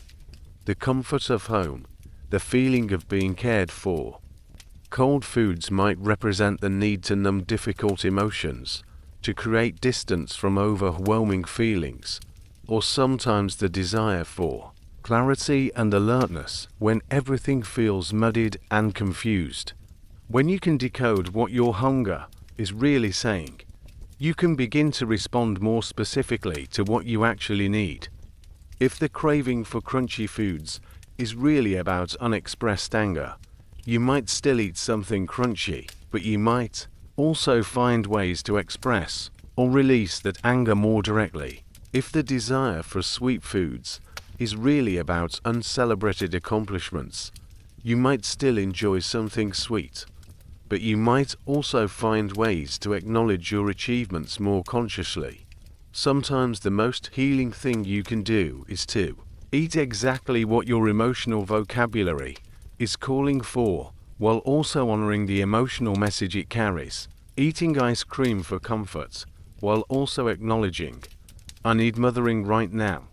the comfort of home, the feeling of being cared for. Cold foods might represent the need to numb difficult emotions, to create distance from overwhelming feelings, or sometimes the desire for clarity and alertness when everything feels muddied and confused. When you can decode what your hunger is really saying, you can begin to respond more specifically to what you actually need. If the craving for crunchy foods is really about unexpressed anger, you might still eat something crunchy, but you might also find ways to express or release that anger more directly. If the desire for sweet foods is really about uncelebrated accomplishments, you might still enjoy something sweet, but you might also find ways to acknowledge your achievements more consciously. Sometimes the most healing thing you can do is to eat exactly what your emotional vocabulary is calling for, while also honoring the emotional message it carries. Eating ice cream for comfort, while also acknowledging, I need mothering right now,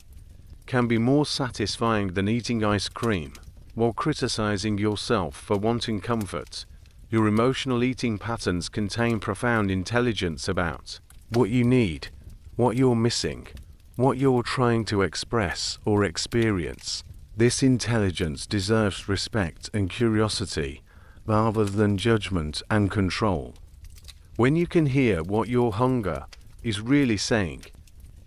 can be more satisfying than eating ice cream while criticizing yourself for wanting comfort. Your emotional eating patterns contain profound intelligence about what you need, what you're missing, what you're trying to express or experience. This intelligence deserves respect and curiosity rather than judgment and control. When you can hear what your hunger is really saying,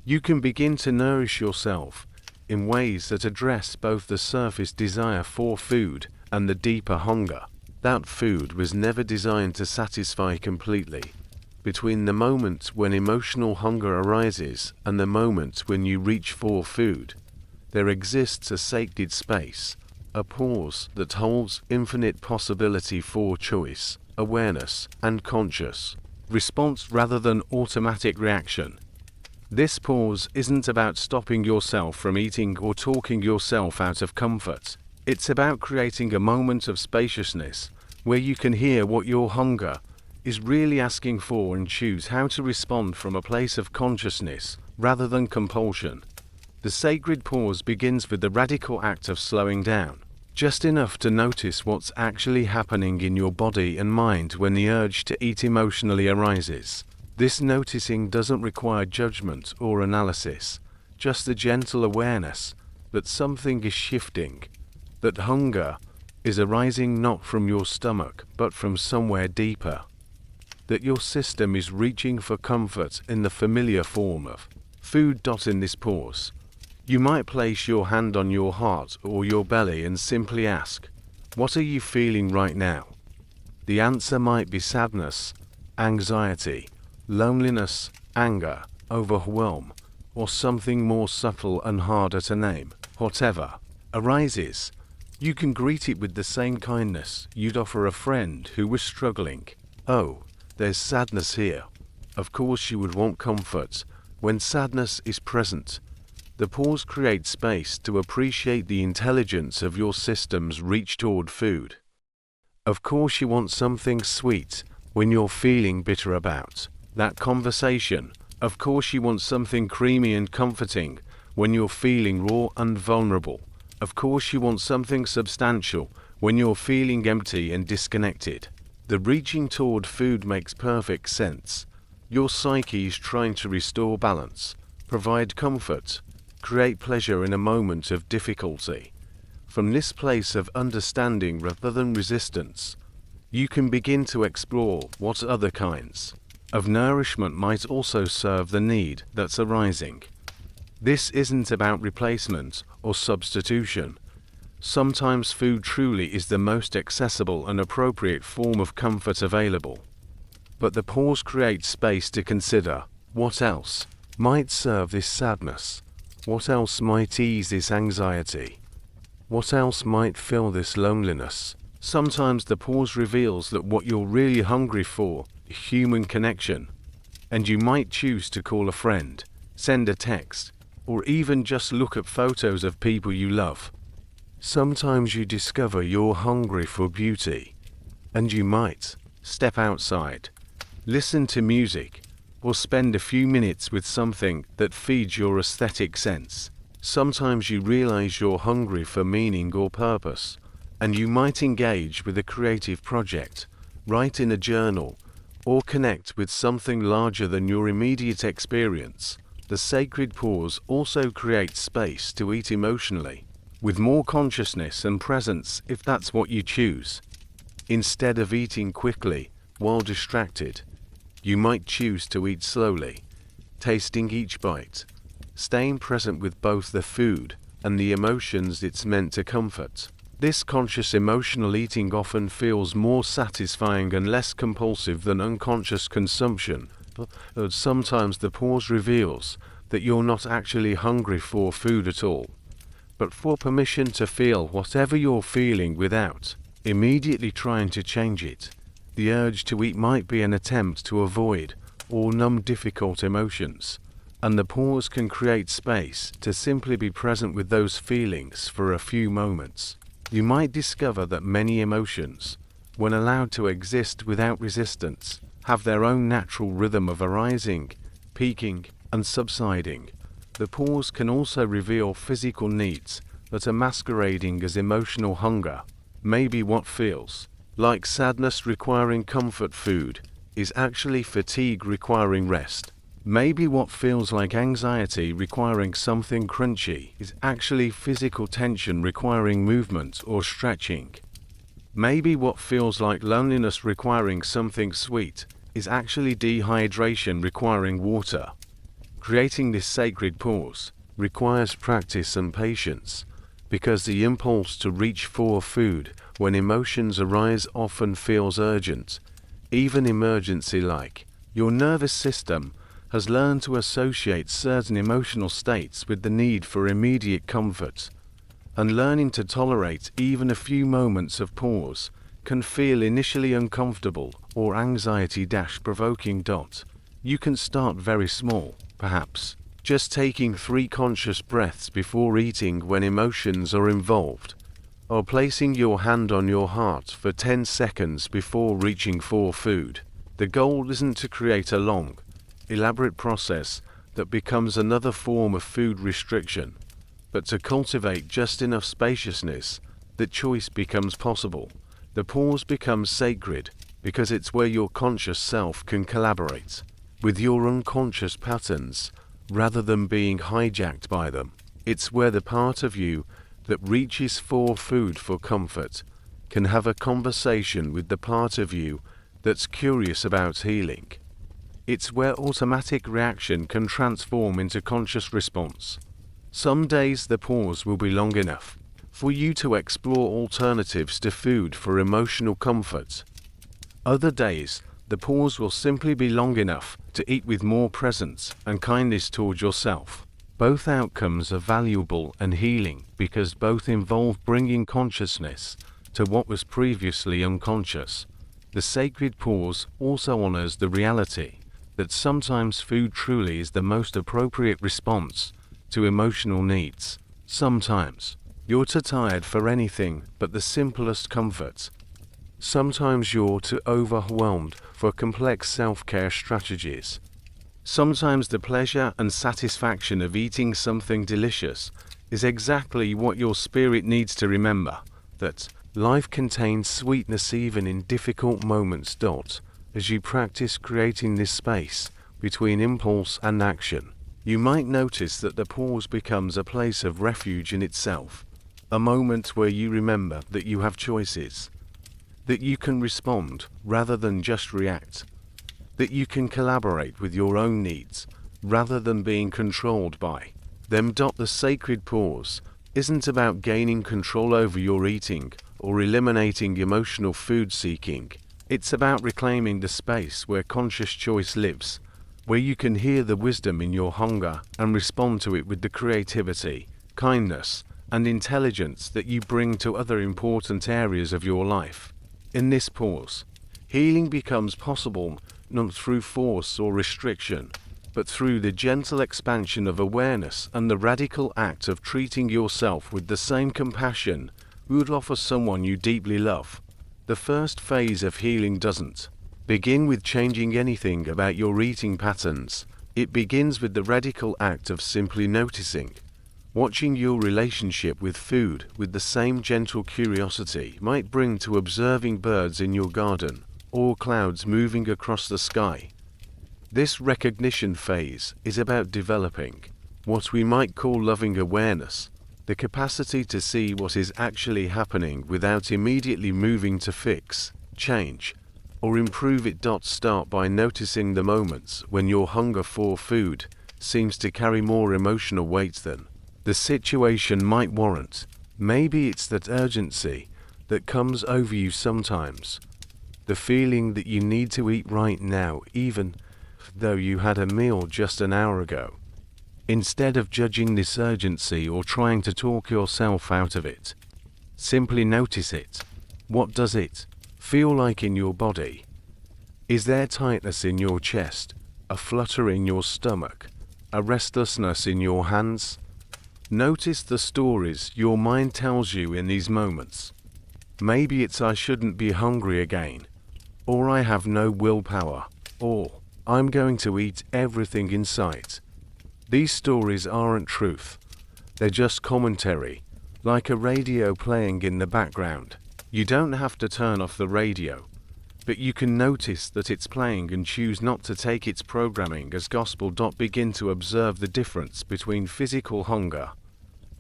you can begin to nourish yourself in ways that address both the surface desire for food and the deeper hunger. That food was never designed to satisfy completely. Between the moment when emotional hunger arises and the moment when you reach for food, there exists a sacred space, a pause that holds infinite possibility for choice, awareness, and conscious response rather than automatic reaction. This pause isn't about stopping yourself from eating or talking yourself out of comfort. It's about creating a moment of spaciousness where you can hear what your hunger is really asking for and choose how to respond from a place of consciousness rather than compulsion. The sacred pause begins with the radical act of slowing down, just enough to notice what's actually happening in your body and mind when the urge to eat emotionally arises. This noticing doesn't require judgment or analysis, just a gentle awareness that something is shifting, that hunger is arising not from your stomach but from somewhere deeper, that your system is reaching for comfort in the familiar form of food. In this pause, you might place your hand on your heart or your belly and simply ask, what are you feeling right now? The answer might be sadness, anxiety, loneliness, anger, overwhelm, or something more subtle and harder to name. Whatever arises, you can greet it with the same kindness you'd offer a friend who was struggling. Oh, there's sadness here. Of course you would want comfort. When sadness is present, the pause creates space to appreciate the intelligence of your system's reach toward food. Of course you want something sweet when you're feeling bitter about that conversation. Of course you want something creamy and comforting when you're feeling raw and vulnerable. Of course you want something substantial when you're feeling empty and disconnected. The reaching toward food makes perfect sense. Your psyche is trying to restore balance, provide comfort, create pleasure in a moment of difficulty. From this place of understanding rather than resistance, you can begin to explore what other kinds of nourishment might also serve the need that's arising. This isn't about replacement or substitution. Sometimes food truly is the most accessible and appropriate form of comfort available. But the pause creates space to consider, what else might serve this sadness? What else might ease this anxiety? What else might fill this loneliness? Sometimes the pause reveals that what you're really hungry for is human connection, and you might choose to call a friend, send a text, or even just look at photos of people you love. Sometimes you discover you're hungry for beauty, and you might step outside, listen to music, or spend a few minutes with something that feeds your aesthetic sense. Sometimes you realize you're hungry for meaning or purpose, and you might engage with a creative project, write in a journal, or connect with something larger than your immediate experience. The sacred pause also creates space to eat emotionally, with more consciousness and presence if that's what you choose. Instead of eating quickly while distracted, you might choose to eat slowly, tasting each bite, staying present with both the food and the emotions it's meant to comfort. This conscious emotional eating often feels more satisfying and less compulsive than unconscious consumption, but sometimes the pause reveals that you're not actually hungry for food at all, but for permission to feel whatever you're feeling without immediately trying to change it. The urge to eat might be an attempt to avoid or numb difficult emotions, and the pause can create space to simply be present with those feelings for a few moments. You might discover that many emotions, when allowed to exist without resistance, have their own natural rhythm of arising, peaking, and subsiding. The pause can also reveal physical needs that are masquerading as emotional hunger. Maybe what feels like sadness requiring comfort food is actually fatigue requiring rest. Maybe what feels like anxiety requiring something crunchy is actually physical tension requiring movement or stretching. Maybe what feels like loneliness requiring something sweet is actually dehydration requiring water. Creating this sacred pause requires practice and patience, because the impulse to reach for food when emotions arise often feels urgent, even emergency-like. Your nervous system has learned to associate certain emotional states with the need for immediate comfort, and learning to tolerate even a few moments of pause can feel initially uncomfortable or anxiety-provoking. You can start very small, perhaps just taking 3 conscious breaths before eating when emotions are involved, or placing your hand on your heart for 10 seconds before reaching for food. The goal isn't to create a long, elaborate process that becomes another form of food restriction, but to cultivate just enough spaciousness that choice becomes possible. The pause becomes sacred because it's where your conscious self can collaborate with your unconscious patterns rather than being hijacked by them. It's where the part of you that reaches for food for comfort can have a conversation with the part of you that's curious about healing. It's where automatic reaction can transform into conscious response. Some days the pause will be long enough for you to explore alternatives to food for emotional comfort. Other days, the pause will simply be long enough to eat with more presence and kindness toward yourself. Both outcomes are valuable and healing because both involve bringing consciousness to what was previously unconscious. The sacred pause also honors the reality that sometimes food truly is the most appropriate response to emotional needs. Sometimes you're too tired for anything but the simplest comforts. Sometimes you're too overwhelmed for complex self-care strategies. Sometimes the pleasure and satisfaction of eating something delicious is exactly what your spirit needs to remember that life contains sweetness even in difficult moments. As you practice creating this space between impulse and action, you might notice that the pause becomes a place of refuge in itself, a moment where you remember that you have choices, that you can respond rather than just react, that you can collaborate with your own needs rather than being controlled by them. The sacred pause isn't about gaining control over your eating or eliminating emotional food seeking. It's about reclaiming the space where conscious choice lives, where you can hear the wisdom in your hunger and respond to it with the creativity, kindness, and intelligence that you bring to other important areas of your life. In this pause, healing becomes possible not through force or restriction, but through the gentle expansion of awareness and the radical act of treating yourself with the same compassion you would offer someone you deeply love. The first phase of healing doesn't begin with changing anything about your eating patterns. It begins with the radical act of simply noticing, watching your relationship with food with the same gentle curiosity might bring to observing birds in your garden or clouds moving across the sky. This recognition phase is about developing what we might call loving awareness, the capacity to see what is actually happening without immediately moving to fix, change, or improve it. Start by noticing the moments when your hunger for food seems to carry more emotional weight than the situation might warrant. Maybe it's that urgency that comes over you sometimes, the feeling that you need to eat right now even though you had a meal just an hour ago. Instead of judging this urgency or trying to talk yourself out of it, simply notice it. What does it feel like in your body? Is there tightness in your chest, a flutter in your stomach, a restlessness in your hands? Notice the stories your mind tells you in these moments. Maybe it's I shouldn't be hungry again, or I have no willpower, or I'm going to eat everything in sight. These stories aren't truth. They're just commentary, like a radio playing in the background. You don't have to turn off the radio, but you can notice that it's playing and choose not to take its programming as gospel. Begin to observe the difference between physical hunger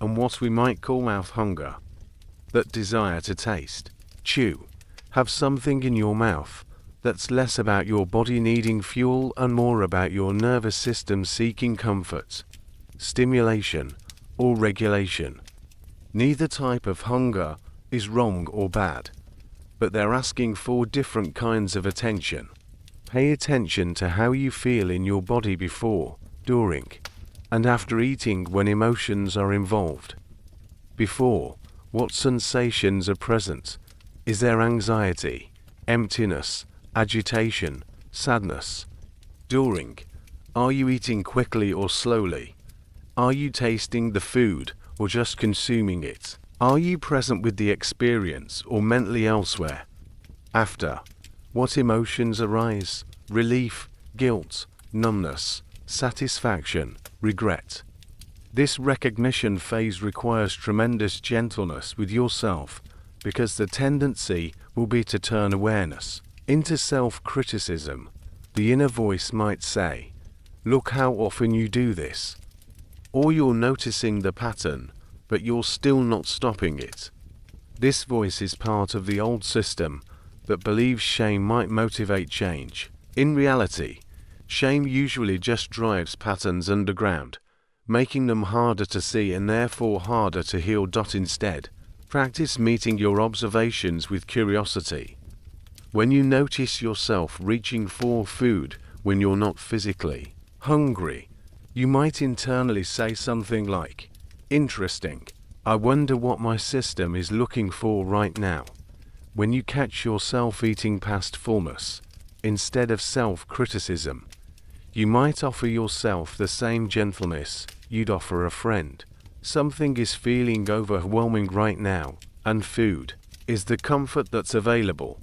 and what we might call mouth hunger. That desire to taste, chew, have something in your mouth. That's less about your body needing fuel and more about your nervous system seeking comfort, stimulation, or regulation. Neither type of hunger is wrong or bad, but they're asking for different kinds of attention. Pay attention to how you feel in your body before, during, and after eating when emotions are involved. Before, what sensations are present? Is there anxiety, emptiness, agitation, sadness? During, are you eating quickly or slowly? Are you tasting the food or just consuming it? Are you present with the experience or mentally elsewhere? After, what emotions arise? relief, guilt, numbness, satisfaction, regret. This recognition phase requires tremendous gentleness with yourself because the tendency will be to turn awareness into self-criticism. The inner voice might say, "Look how often you do this." Or you're noticing the pattern, but you're still not stopping it. This voice is part of the old system that believes shame might motivate change. In reality, shame usually just drives patterns underground, making them harder to see and therefore harder to heal. Instead, practice meeting your observations with curiosity. When you notice yourself reaching for food when you're not physically hungry, you might internally say something like, "Interesting. I wonder what my system is looking for right now." When you catch yourself eating past fullness, instead of self-criticism, you might offer yourself the same gentleness you'd offer a friend. Something is feeling overwhelming right now, and food is the comfort that's available.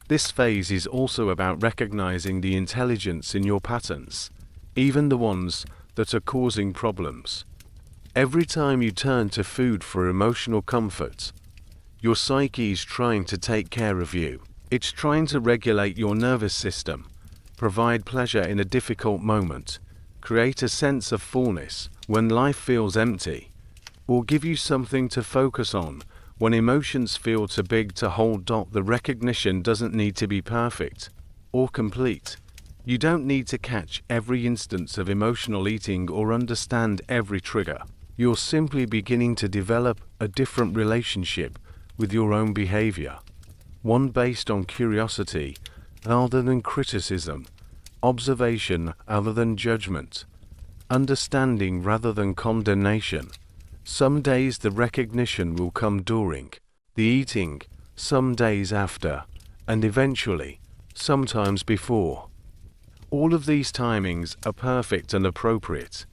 This phase is also about recognizing the intelligence in your patterns, even the ones that are causing problems. Every time you turn to food for emotional comfort, your psyche is trying to take care of you. It's trying to regulate your nervous system, provide pleasure in a difficult moment, create a sense of fullness when life feels empty, or give you something to focus on when emotions feel too big to hold. The recognition doesn't need to be perfect or complete. You don't need to catch every instance of emotional eating or understand every trigger. You're simply beginning to develop a different relationship with your own behavior, one based on curiosity rather than criticism, observation rather than judgment, understanding rather than condemnation. Some days the recognition will come during the eating, some days after, and eventually, sometimes before. All of these timings are perfect and appropriate.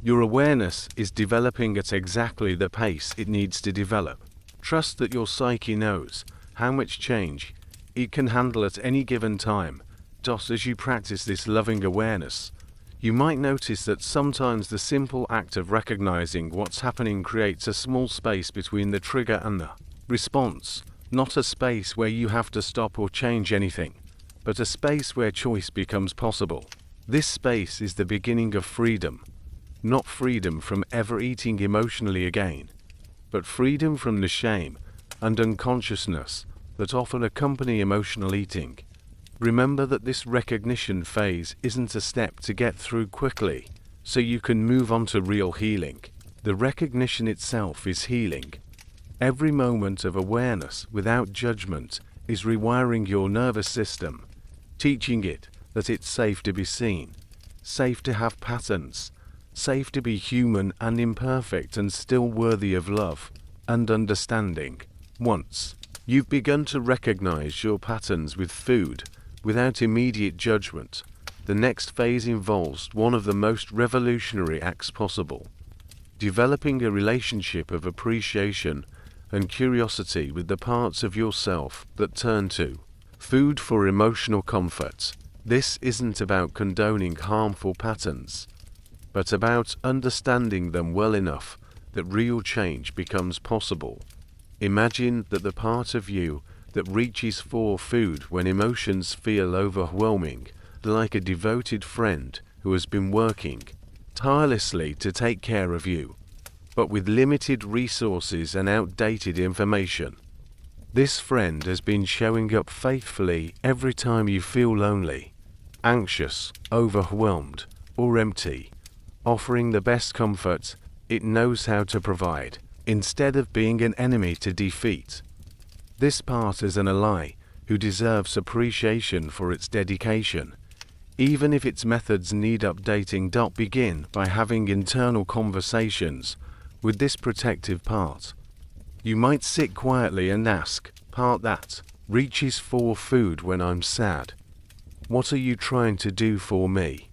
Your awareness is developing at exactly the pace it needs to develop. Trust that your psyche knows how much change it can handle at any given time. As you practice this loving awareness, you might notice that sometimes the simple act of recognizing what's happening creates a small space between the trigger and the response, not a space where you have to stop or change anything, but a space where choice becomes possible. This space is the beginning of freedom, not freedom from ever eating emotionally again, but freedom from the shame and unconsciousness that often accompany emotional eating. Remember that this recognition phase isn't a step to get through quickly, so you can move on to real healing. The recognition itself is healing. Every moment of awareness without judgment is rewiring your nervous system, teaching it that it's safe to be seen, safe to have patterns, safe to be human and imperfect and still worthy of love and understanding. Once you've begun to recognize your patterns with food without immediate judgment, the next phase involves one of the most revolutionary acts possible: developing a relationship of appreciation and curiosity with the parts of yourself that turn to food for emotional comfort. This isn't about condoning harmful patterns, but about understanding them well enough that real change becomes possible. Imagine that the part of you that reaches for food when emotions feel overwhelming, like a devoted friend who has been working tirelessly to take care of you, but with limited resources and outdated information. This friend has been showing up faithfully every time you feel lonely, anxious, overwhelmed, or empty, offering the best comfort it knows how to provide, instead of being an enemy to defeat. This part is an ally who deserves appreciation for its dedication, even if its methods need updating. Begin by having internal conversations with this protective part. You might sit quietly and ask, "Part that reaches for food when I'm sad, what are you trying to do for me?"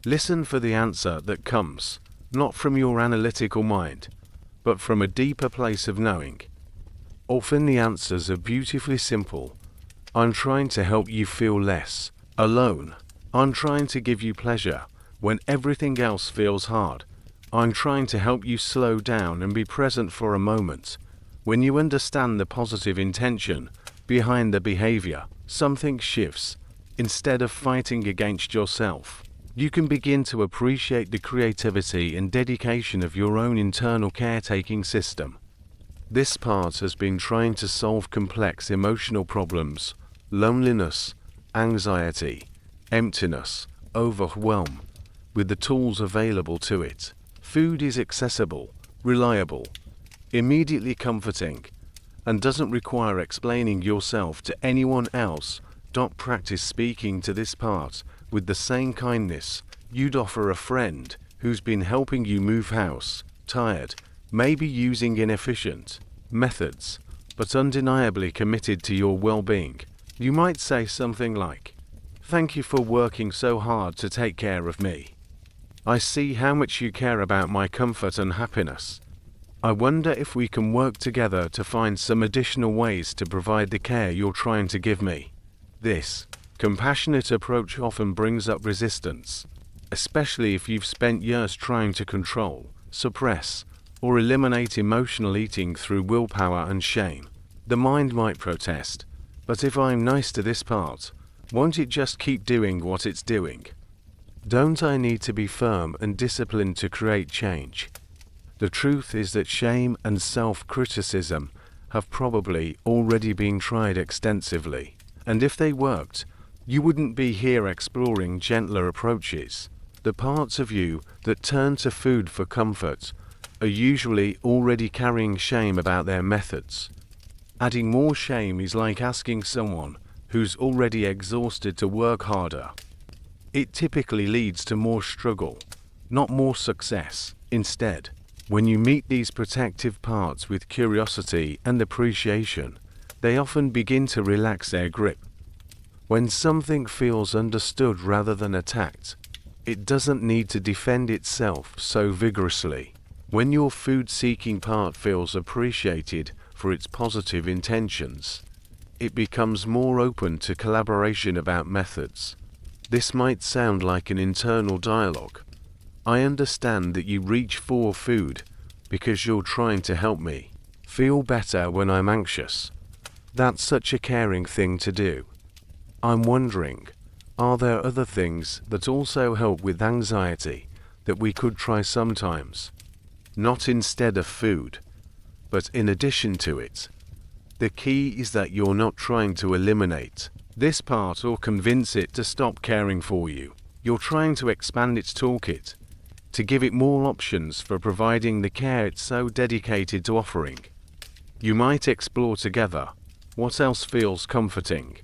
Listen for the answer that comes, not from your analytical mind, but from a deeper place of knowing. Often the answers are beautifully simple. "I'm trying to help you feel less alone." I'm trying to give you pleasure when everything else feels hard. I'm trying to help you slow down and be present for a moment. When you understand the positive intention behind the behavior, something shifts. Instead of fighting against yourself, you can begin to appreciate the creativity and dedication of your own internal caretaking system. This part has been trying to solve complex emotional problems, loneliness, anxiety, emptiness, overwhelm, with the tools available to it. Food is accessible, reliable, immediately comforting, and doesn't require explaining yourself to anyone else. Practice speaking to this part with the same kindness you'd offer a friend who's been helping you move house, tired, maybe using inefficient methods, but undeniably committed to your well-being. You might say something like, "Thank you for working so hard to take care of me. I see how much you care about my comfort and happiness. I wonder if we can work together to find some additional ways to provide the care you're trying to give me." This compassionate approach often brings up resistance, especially if you've spent years trying to control, suppress, or eliminate emotional eating through willpower and shame. The mind might protest, "But if I'm nice to this part, won't it just keep doing what it's doing? Don't I need to be firm and disciplined to create change?" The truth is that shame and self-criticism have probably already been tried extensively, and if they worked, you wouldn't be here exploring gentler approaches. The parts of you that turn to food for comfort are usually already carrying shame about their methods. Adding more shame is like asking someone who's already exhausted to work harder. It typically leads to more struggle, not more success. Instead, when you meet these protective parts with curiosity and appreciation, they often begin to relax their grip. When something feels understood rather than attacked, it doesn't need to defend itself so vigorously. When your food-seeking part feels appreciated for its positive intentions, it becomes more open to collaboration about methods. This might sound like an internal dialogue. "I understand that you reach for food because you're trying to help me feel better when I'm anxious. That's such a caring thing to do. I'm wondering, are there other things that also help with anxiety that we could try sometimes? Not instead of food, but in addition to it." The key is that you're not trying to eliminate this part or convince it to stop caring for you. You're trying to expand its toolkit, to give it more options for providing the care it's so dedicated to offering. You might explore together what else feels comforting.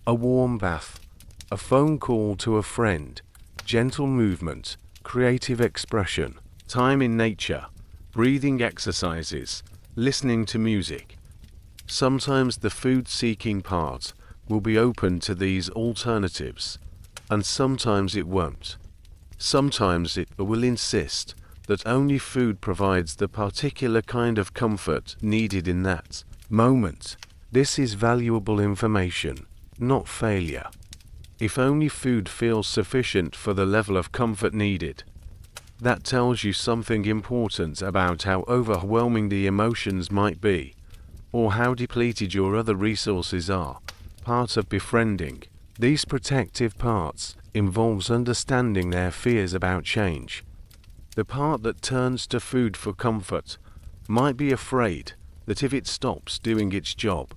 A warm bath, a phone call to a friend, gentle movement, creative expression, time in nature, breathing exercises, listening to music. Sometimes the food-seeking part will be open to these alternatives, and sometimes it won't. Sometimes it will insist that only food provides the particular kind of comfort needed in that moment. This is valuable information, not failure. If only food feels sufficient for the level of comfort needed, that tells you something important about how overwhelming the emotions might be, or how depleted your other resources are. Part of befriending these protective parts involves understanding their fears about change. The part that turns to food for comfort might be afraid that if it stops doing its job,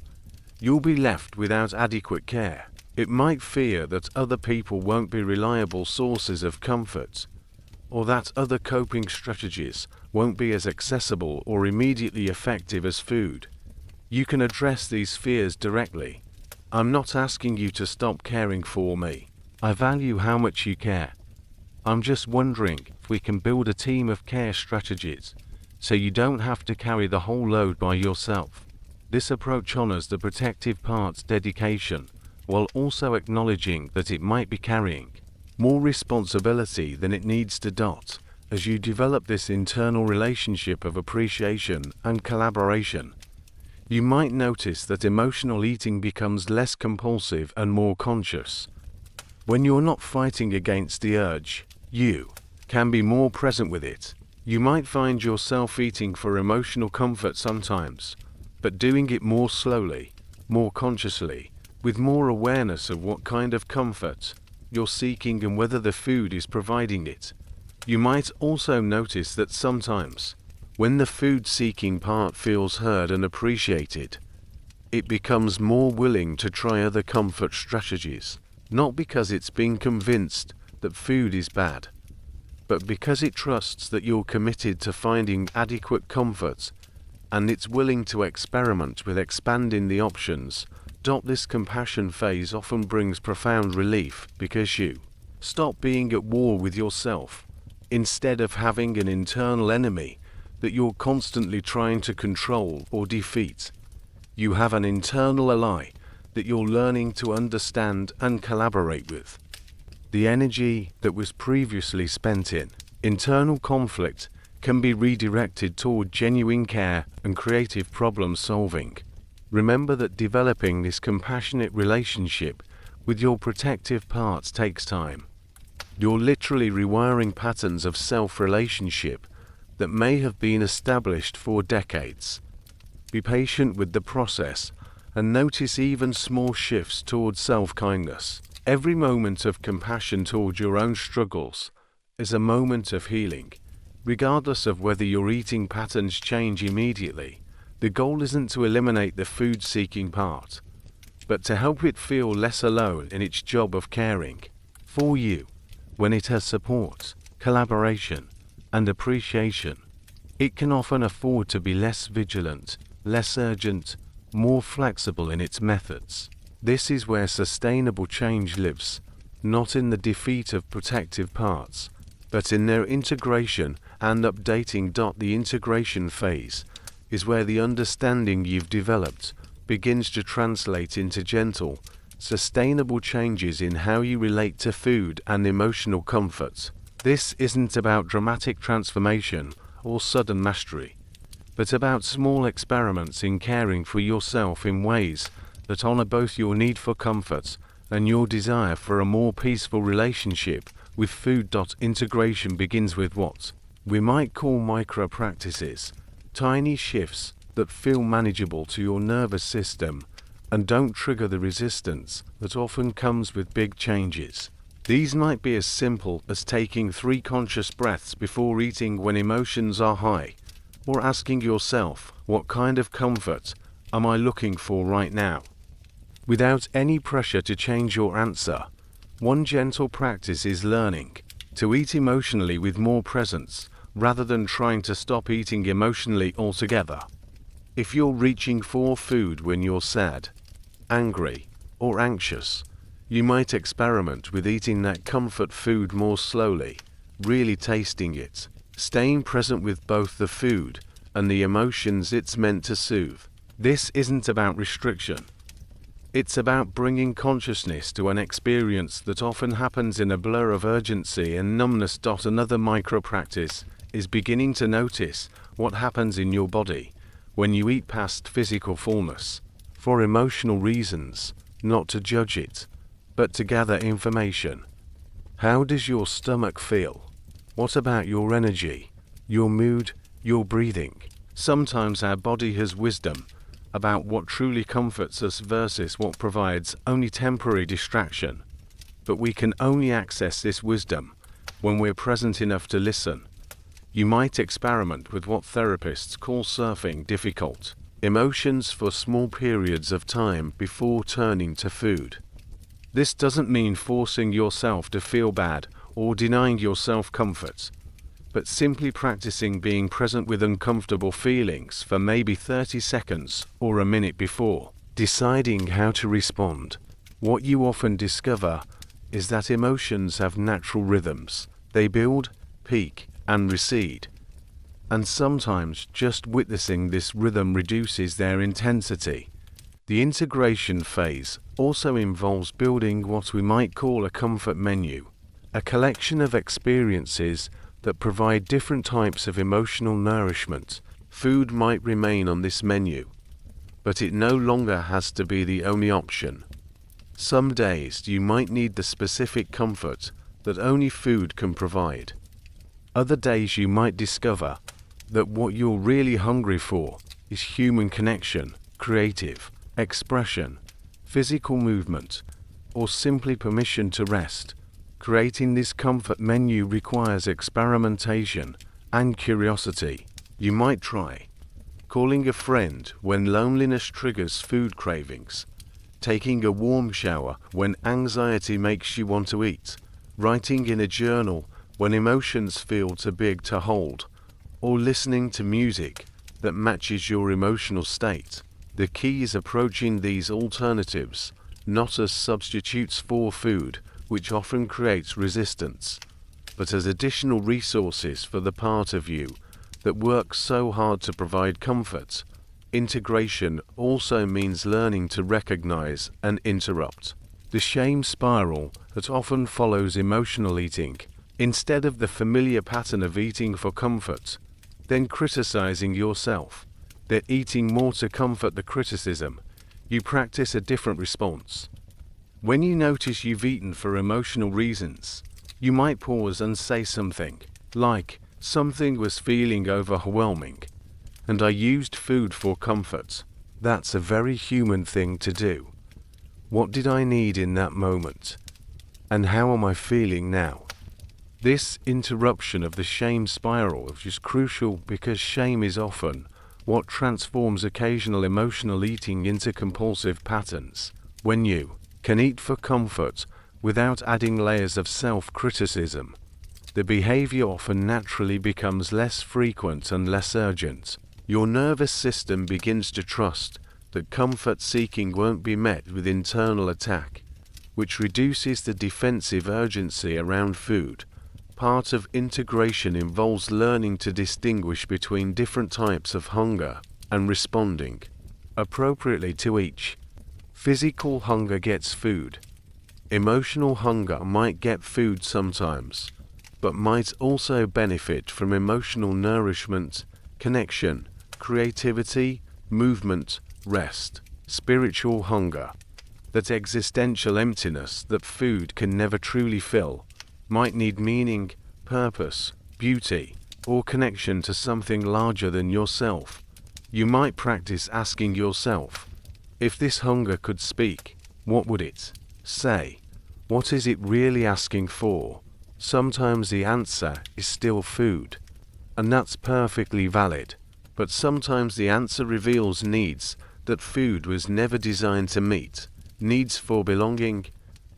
you'll be left without adequate care. It might fear that other people won't be reliable sources of comfort, or that other coping strategies won't be as accessible or immediately effective as food. You can address these fears directly. "I'm not asking you to stop caring for me. I value how much you care. I'm just wondering if we can build a team of care strategies so you don't have to carry the whole load by yourself." This approach honors the protective part's dedication while also acknowledging that it might be carrying more responsibility than it needs to. As you develop this internal relationship of appreciation and collaboration, you might notice that emotional eating becomes less compulsive and more conscious. When you're not fighting against the urge, you can be more present with it. You might find yourself eating for emotional comfort sometimes, but doing it more slowly, more consciously, with more awareness of what kind of comfort you're seeking and whether the food is providing it. You might also notice that sometimes, when the food-seeking part feels heard and appreciated, it becomes more willing to try other comfort strategies, not because it's been convinced that food is bad, but because it trusts that you're committed to finding adequate comfort and it's willing to experiment with expanding the options. This compassion phase often brings profound relief because you stop being at war with yourself. Instead of having an internal enemy that you're constantly trying to control or defeat, you have an internal ally that you're learning to understand and collaborate with. The energy that was previously spent in internal conflict can be redirected toward genuine care and creative problem solving. Remember that developing this compassionate relationship with your protective parts takes time. You're literally rewiring patterns of self-relationship that may have been established for decades. Be patient with the process and notice even small shifts towards self-kindness. Every moment of compassion toward your own struggles is a moment of healing. Regardless of whether your eating patterns change immediately, the goal isn't to eliminate the food-seeking part, but to help it feel less alone in its job of caring for you. When it has support, collaboration, and appreciation, it can often afford to be less vigilant, less urgent, more flexible in its methods. This is where sustainable change lives, not in the defeat of protective parts, but in their integration and updating. The integration phase is where the understanding you've developed begins to translate into gentle, sustainable changes in how you relate to food and emotional comfort. This isn't about dramatic transformation or sudden mastery, but about small experiments in caring for yourself in ways that honor both your need for comfort and your desire for a more peaceful relationship with food. Integration begins with what we might call micro practices, tiny shifts that feel manageable to your nervous system and don't trigger the resistance that often comes with big changes. These might be as simple as taking 3 conscious breaths before eating when emotions are high, or asking yourself, what kind of comfort am I looking for right now? Without any pressure to change your answer, one gentle practice is learning to eat emotionally with more presence, rather than trying to stop eating emotionally altogether. If you're reaching for food when you're sad, angry, or anxious, you might experiment with eating that comfort food more slowly, really tasting it, staying present with both the food and the emotions it's meant to soothe. This isn't about restriction. It's about bringing consciousness to an experience that often happens in a blur of urgency and numbness. Another micro practice is beginning to notice what happens in your body when you eat past physical fullness, for emotional reasons, not to judge it, but to gather information. How does your stomach feel? What about your energy, your mood, your breathing? Sometimes our body has wisdom about what truly comforts us versus what provides only temporary distraction, but we can only access this wisdom when we're present enough to listen. You might experiment with what therapists call surfing difficult emotions for small periods of time before turning to food. This doesn't mean forcing yourself to feel bad or denying yourself comfort, but simply practicing being present with uncomfortable feelings for maybe 30 seconds or a minute before deciding how to respond. What you often discover is that emotions have natural rhythms. They build, peak, and recede. And sometimes just witnessing this rhythm reduces their intensity. The integration phase also involves building what we might call a comfort menu, a collection of experiences that provide different types of emotional nourishment. Food might remain on this menu, but it no longer has to be the only option. Some days you might need the specific comfort that only food can provide. Other days you might discover that what you're really hungry for is human connection, creative expression, physical movement, or simply permission to rest. Creating this comfort menu requires experimentation and curiosity. You might try calling a friend when loneliness triggers food cravings, taking a warm shower when anxiety makes you want to eat, writing in a journal when emotions feel too big to hold, or listening to music that matches your emotional state. The key is approaching these alternatives not as substitutes for food, which often creates resistance, but as additional resources for the part of you that works so hard to provide comfort. Integration also means learning to recognize and interrupt the shame spiral that often follows emotional eating. Instead of the familiar pattern of eating for comfort, then criticizing yourself, then eating more to comfort the criticism, you practice a different response. When you notice you've eaten for emotional reasons, you might pause and say something like, "Something was feeling overwhelming, and I used food for comfort." That's a very human thing to do. What did I need in that moment? And how am I feeling now? This interruption of the shame spiral is crucial because shame is often what transforms occasional emotional eating into compulsive patterns. When you can eat for comfort without adding layers of self-criticism, the behavior often naturally becomes less frequent and less urgent. Your nervous system begins to trust that comfort seeking won't be met with internal attack, which reduces the defensive urgency around food. Part of integration involves learning to distinguish between different types of hunger and responding appropriately to each. Physical hunger gets food. Emotional hunger might get food sometimes, but might also benefit from emotional nourishment, connection, creativity, movement, rest. Spiritual hunger, that existential emptiness that food can never truly fill, might need meaning, purpose, beauty, or connection to something larger than yourself. You might practice asking yourself, if this hunger could speak, what would it say? What is it really asking for? Sometimes the answer is still food, and that's perfectly valid. But sometimes the answer reveals needs that food was never designed to meet. Needs for belonging,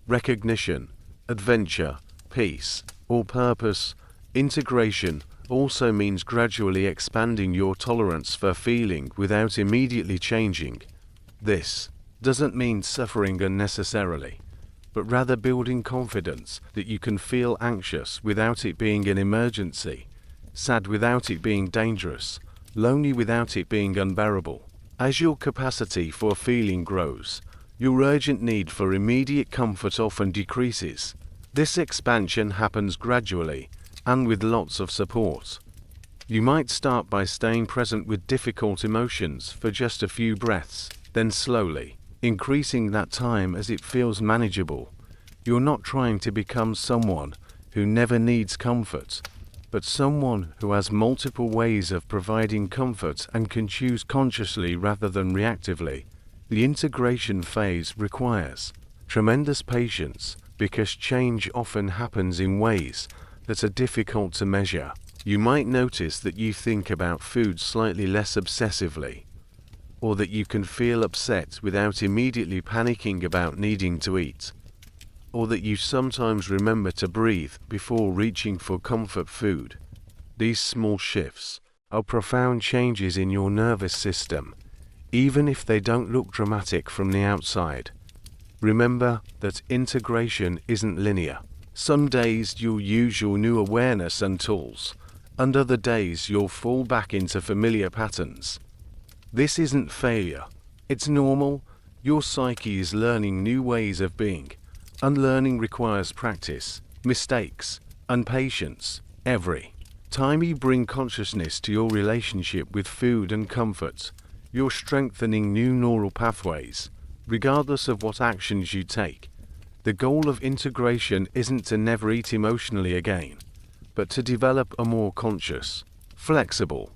recognition, adventure, peace, or purpose. Integration also means gradually expanding your tolerance for feeling without immediately changing. This doesn't mean suffering unnecessarily, but rather building confidence that you can feel anxious without it being an emergency, sad without it being dangerous, lonely without it being unbearable. As your capacity for feeling grows, your urgent need for immediate comfort often decreases. This expansion happens gradually and with lots of support. You might start by staying present with difficult emotions for just a few breaths, then slowly increasing that time as it feels manageable. You're not trying to become someone who never needs comfort, but someone who has multiple ways of providing comfort and can choose consciously rather than reactively. The integration phase requires tremendous patience because change often happens in ways that are difficult to measure. You might notice that you think about food slightly less obsessively, or that you can feel upset without immediately panicking about needing to eat, or that you sometimes remember to breathe before reaching for comfort food. These small shifts are profound changes in your nervous system, even if they don't look dramatic from the outside. Remember that integration isn't linear. Some days you'll use your new awareness and tools, and other days you'll fall back into familiar patterns. This isn't failure. It's normal. Your psyche is learning new ways of being. Unlearning requires practice, mistakes, and patience. Every time you bring consciousness to your relationship with food and comfort, you're strengthening new neural pathways. regardless of what actions you take. The goal of integration isn't to never eat emotionally again, but to develop a more conscious, flexible,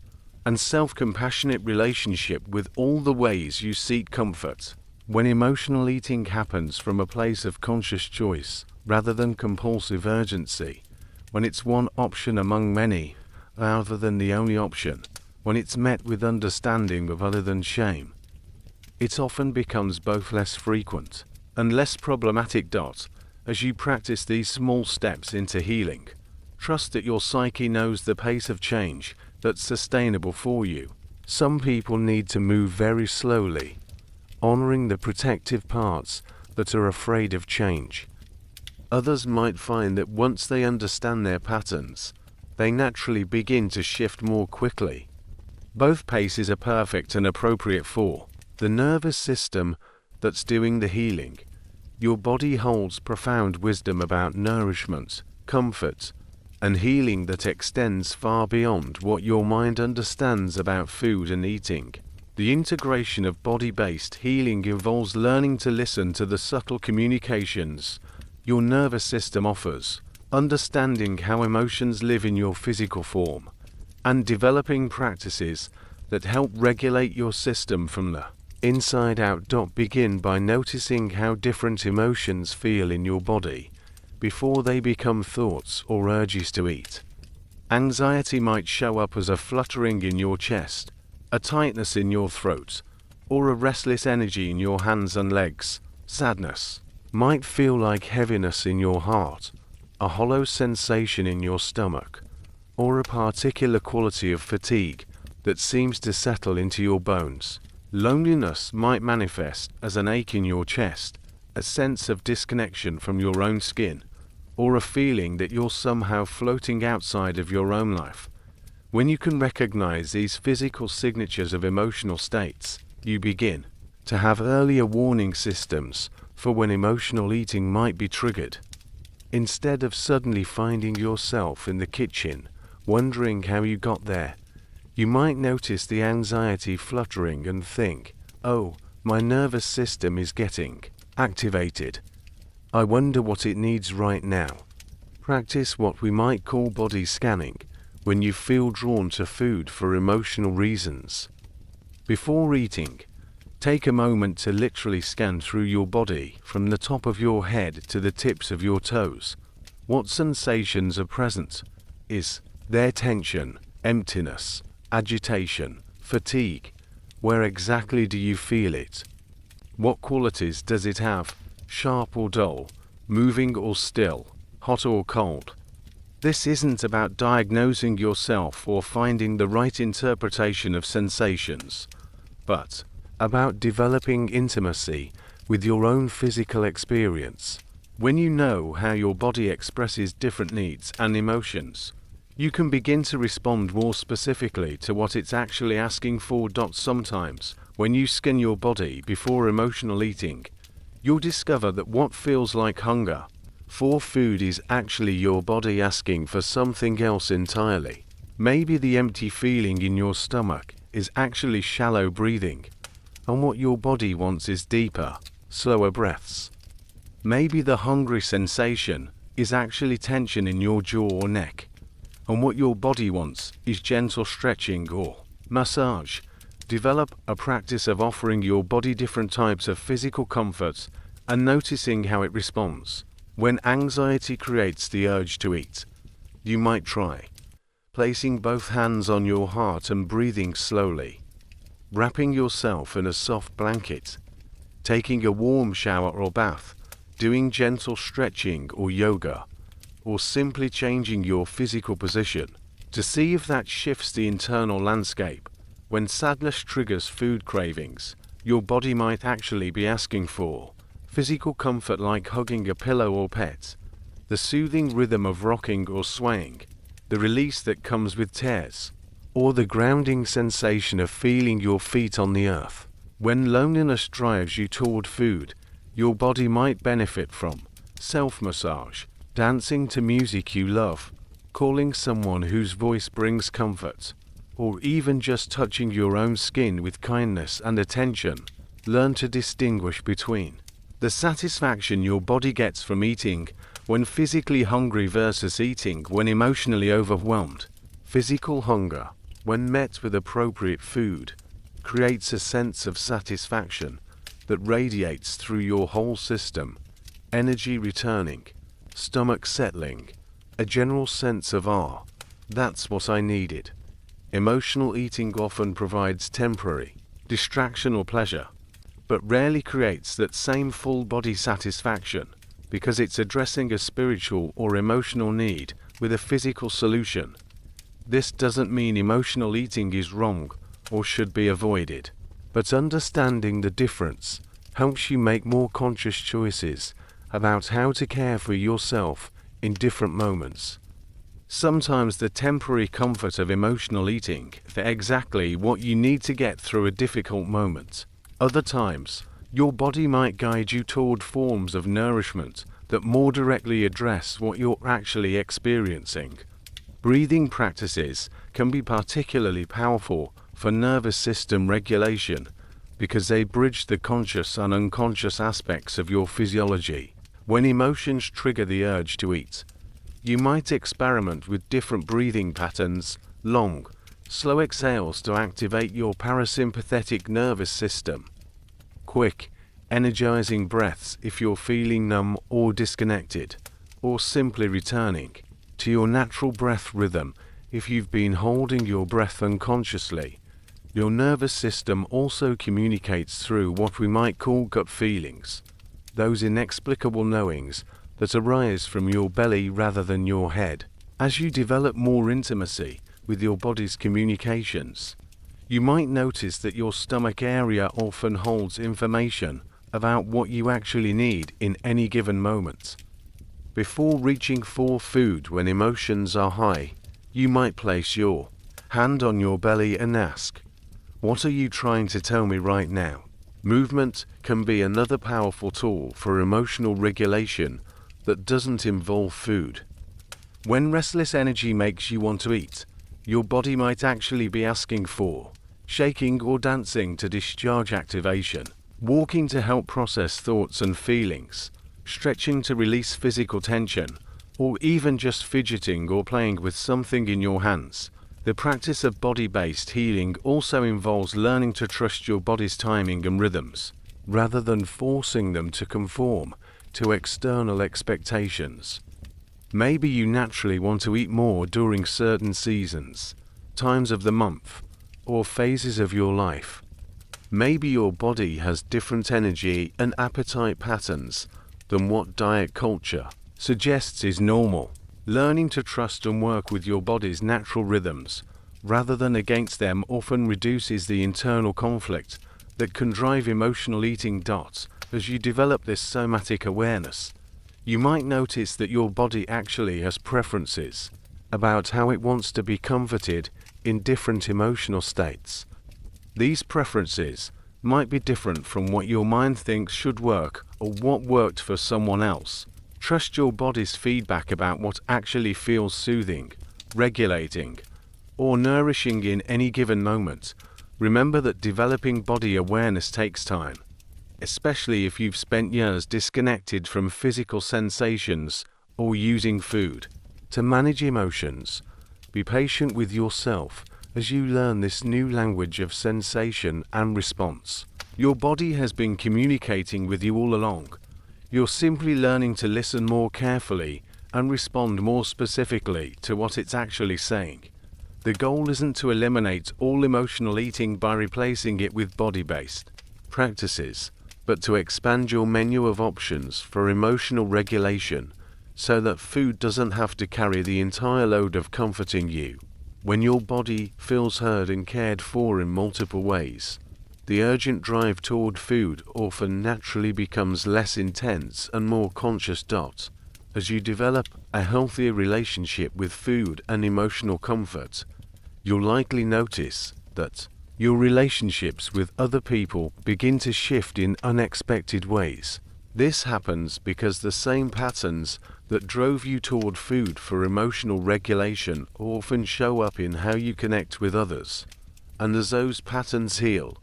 and self-compassionate relationship with all the ways you seek comfort. When emotional eating happens from a place of conscious choice rather than compulsive urgency, when it's one option among many rather than the only option, when it's met with understanding rather than shame, it often becomes both less frequent and less problematic. As you practice these small steps into healing, trust that your psyche knows the pace of change that's sustainable for you. Some people need to move very slowly, honoring the protective parts that are afraid of change. Others might find that once they understand their patterns, they naturally begin to shift more quickly. Both paces are perfect and appropriate for the nervous system that's doing the healing. Your body holds profound wisdom about nourishment, comfort, and healing that extends far beyond what your mind understands about food and eating. The integration of body-based healing involves learning to listen to the subtle communications your nervous system offers, understanding how emotions live in your physical form, and developing practices that help regulate your system from the inside out. Begin by noticing how different emotions feel in your body before they become thoughts or urges to eat. Anxiety might show up as a fluttering in your chest, a tightness in your throat, or a restless energy in your hands and legs. Sadness might feel like heaviness in your heart, a hollow sensation in your stomach, or a particular quality of fatigue that seems to settle into your bones. Loneliness might manifest as an ache in your chest, a sense of disconnection from your own skin, or a feeling that you're somehow floating outside of your own life. When you can recognize these physical signatures of emotional states, you begin to have earlier warning systems for when emotional eating might be triggered. Instead of suddenly finding yourself in the kitchen, wondering how you got there, you might notice the anxiety fluttering and think, "Oh, my nervous system is getting activated. I wonder what it needs right now." Practice what we might call body scanning when you feel drawn to food for emotional reasons. Before eating, take a moment to literally scan through your body from the top of your head to the tips of your toes. What sensations are present? Is there tension, emptiness, agitation, fatigue? Where exactly do you feel it? What qualities does it have? Sharp or dull, moving or still, hot or cold? This isn't about diagnosing yourself or finding the right interpretation of sensations, but about developing intimacy with your own physical experience. When you know how your body expresses different needs and emotions, you can begin to respond more specifically to what it's actually asking for. Sometimes, when you scan your body before emotional eating, you'll discover that what feels like hunger for food is actually your body asking for something else entirely. Maybe the empty feeling in your stomach is actually shallow breathing, and what your body wants is deeper, slower breaths. Maybe the hungry sensation is actually tension in your jaw or neck, and what your body wants is gentle stretching or massage. Develop a practice of offering your body different types of physical comforts and noticing how it responds. When anxiety creates the urge to eat, you might try placing both hands on your heart and breathing slowly, wrapping yourself in a soft blanket, taking a warm shower or bath, doing gentle stretching or yoga, or simply changing your physical position to see if that shifts the internal landscape. When sadness triggers food cravings, your body might actually be asking for physical comfort like hugging a pillow or pet, the soothing rhythm of rocking or swaying, the release that comes with tears, or the grounding sensation of feeling your feet on the earth. When loneliness drives you toward food, your body might benefit from self-massage, dancing to music you love, calling someone whose voice brings comfort, or even just touching your own skin with kindness and attention. Learn to distinguish between the satisfaction your body gets from eating when physically hungry versus eating when emotionally overwhelmed. Physical hunger, when met with appropriate food, creates a sense of satisfaction that radiates through your whole system, energy returning, stomach settling, a general sense of that's what I needed. Emotional eating often provides temporary distraction or pleasure, but rarely creates that same full body satisfaction because it's addressing a spiritual or emotional need with a physical solution. This doesn't mean emotional eating is wrong or should be avoided, but understanding the difference helps you make more conscious choices about how to care for yourself in different moments. Sometimes the temporary comfort of emotional eating is exactly what you need to get through a difficult moment. Other times, your body might guide you toward forms of nourishment that more directly address what you're actually experiencing. Breathing practices can be particularly powerful for nervous system regulation because they bridge the conscious and unconscious aspects of your physiology. When emotions trigger the urge to eat, you might experiment with different breathing patterns, long, slow exhales to activate your parasympathetic nervous system, quick, energizing breaths if you're feeling numb or disconnected, or simply returning to your natural breath rhythm if you've been holding your breath unconsciously. Your nervous system also communicates through what we might call gut feelings, those inexplicable knowings that arise from your belly rather than your head. As you develop more intimacy with your body's communications, you might notice that your stomach area often holds information about what you actually need in any given moment. Before reaching for food when emotions are high, you might place your hand on your belly and ask, "What are you trying to tell me right now?" Movement can be another powerful tool for emotional regulation that doesn't involve food. When restless energy makes you want to eat, your body might actually be asking for shaking or dancing to discharge activation, walking to help process thoughts and feelings, stretching to release physical tension, or even just fidgeting or playing with something in your hands. The practice of body-based healing also involves learning to trust your body's timing and rhythms, rather than forcing them to conform to external expectations. Maybe you naturally want to eat more during certain seasons, times of the month, or phases of your life. Maybe your body has different energy and appetite patterns than what diet culture suggests is normal. Learning to trust and work with your body's natural rhythms rather than against them often reduces the internal conflict that can drive emotional eating. As you develop this somatic awareness, you might notice that your body actually has preferences about how it wants to be comforted in different emotional states. These preferences might be different from what your mind thinks should work or what worked for someone else. Trust your body's feedback about what actually feels soothing, regulating, or nourishing in any given moment. Remember that developing body awareness takes time, especially if you've spent years disconnected from physical sensations or using food. To manage emotions, be patient with yourself as you learn this new language of sensation and response. Your body has been communicating with you all along. You're simply learning to listen more carefully and respond more specifically to what it's actually saying. The goal isn't to eliminate all emotional eating by replacing it with body-based practices, but to expand your menu of options for emotional regulation so that food doesn't have to carry the entire load of comforting you. When your body feels heard and cared for in multiple ways, the urgent drive toward food often naturally becomes less intense and more conscious. As you develop a healthier relationship with food and emotional comfort, you'll likely notice that your relationships with other people begin to shift in unexpected ways. This happens because the same patterns that drove you toward food for emotional regulation often show up in how you connect with others. And as those patterns heal,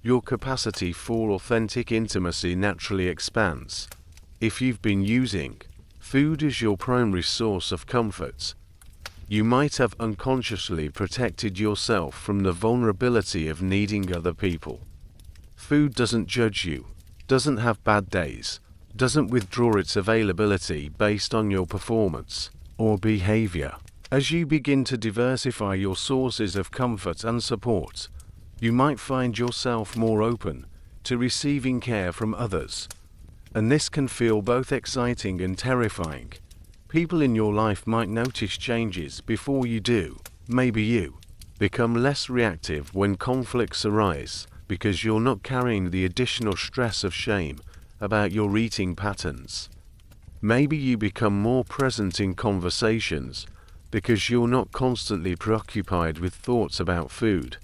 your capacity for authentic intimacy naturally expands. If you've been using food as your primary source of comfort, you might have unconsciously protected yourself from the vulnerability of needing other people. Food doesn't judge you, doesn't have bad days, doesn't withdraw its availability based on your performance or behavior. As you begin to diversify your sources of comfort and support, you might find yourself more open to receiving care from others. And this can feel both exciting and terrifying. People in your life might notice changes before you do. Maybe you become less reactive when conflicts arise because you're not carrying the additional stress of shame about your eating patterns. Maybe you become more present in conversations because you're not constantly preoccupied with thoughts about food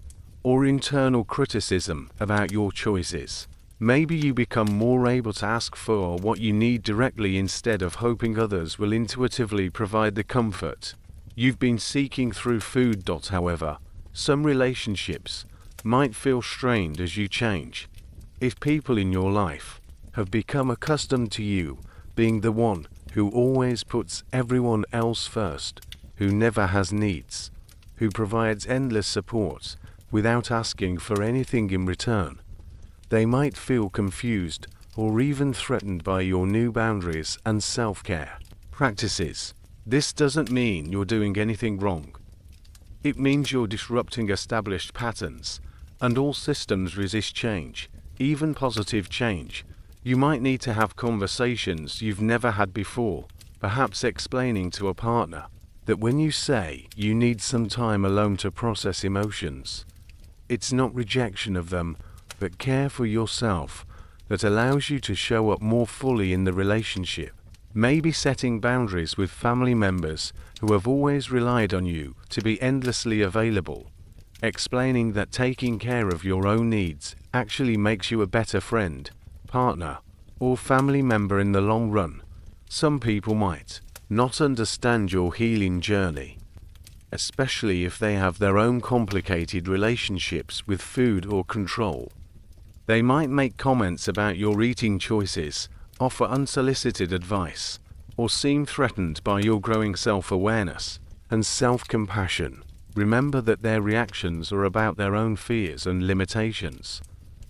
or internal criticism about your choices. Maybe you become more able to ask for what you need directly instead of hoping others will intuitively provide the comfort you've been seeking through food. However, some relationships might feel strained as you change. If people in your life have become accustomed to you being the one who always puts everyone else first, who never has needs, who provides endless support without asking for anything in return, they might feel confused or even threatened by your new boundaries and self-care practices. This doesn't mean you're doing anything wrong. It means you're disrupting established patterns, and all systems resist change, even positive change. You might need to have conversations you've never had before, perhaps explaining to a partner that when you say you need some time alone to process emotions, it's not rejection of them, but care for yourself that allows you to show up more fully in the relationship. Maybe setting boundaries with family members who have always relied on you to be endlessly available, explaining that taking care of your own needs actually makes you a better friend, partner, or family member in the long run. Some people might not understand your healing journey, especially if they have their own complicated relationships with food or control. They might make comments about your eating choices, offer unsolicited advice, or seem threatened by your growing self-awareness and self-compassion. Remember that their reactions are about their own fears and limitations,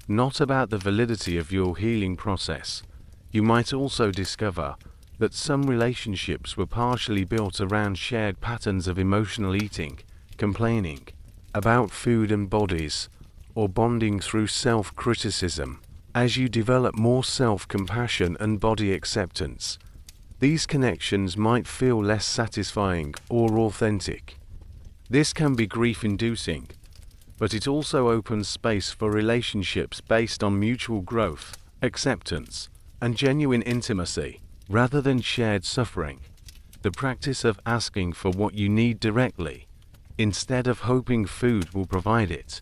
not about the validity of your healing process. You might also discover that some relationships were partially built around shared patterns of emotional eating, complaining about food and bodies, or bonding through self-criticism. As you develop more self-compassion and body acceptance, these connections might feel less satisfying or authentic. This can be grief-inducing, but it also opens space for relationships based on mutual growth, acceptance, and genuine intimacy, rather than shared suffering. The practice of asking for what you need directly, instead of hoping food will provide it,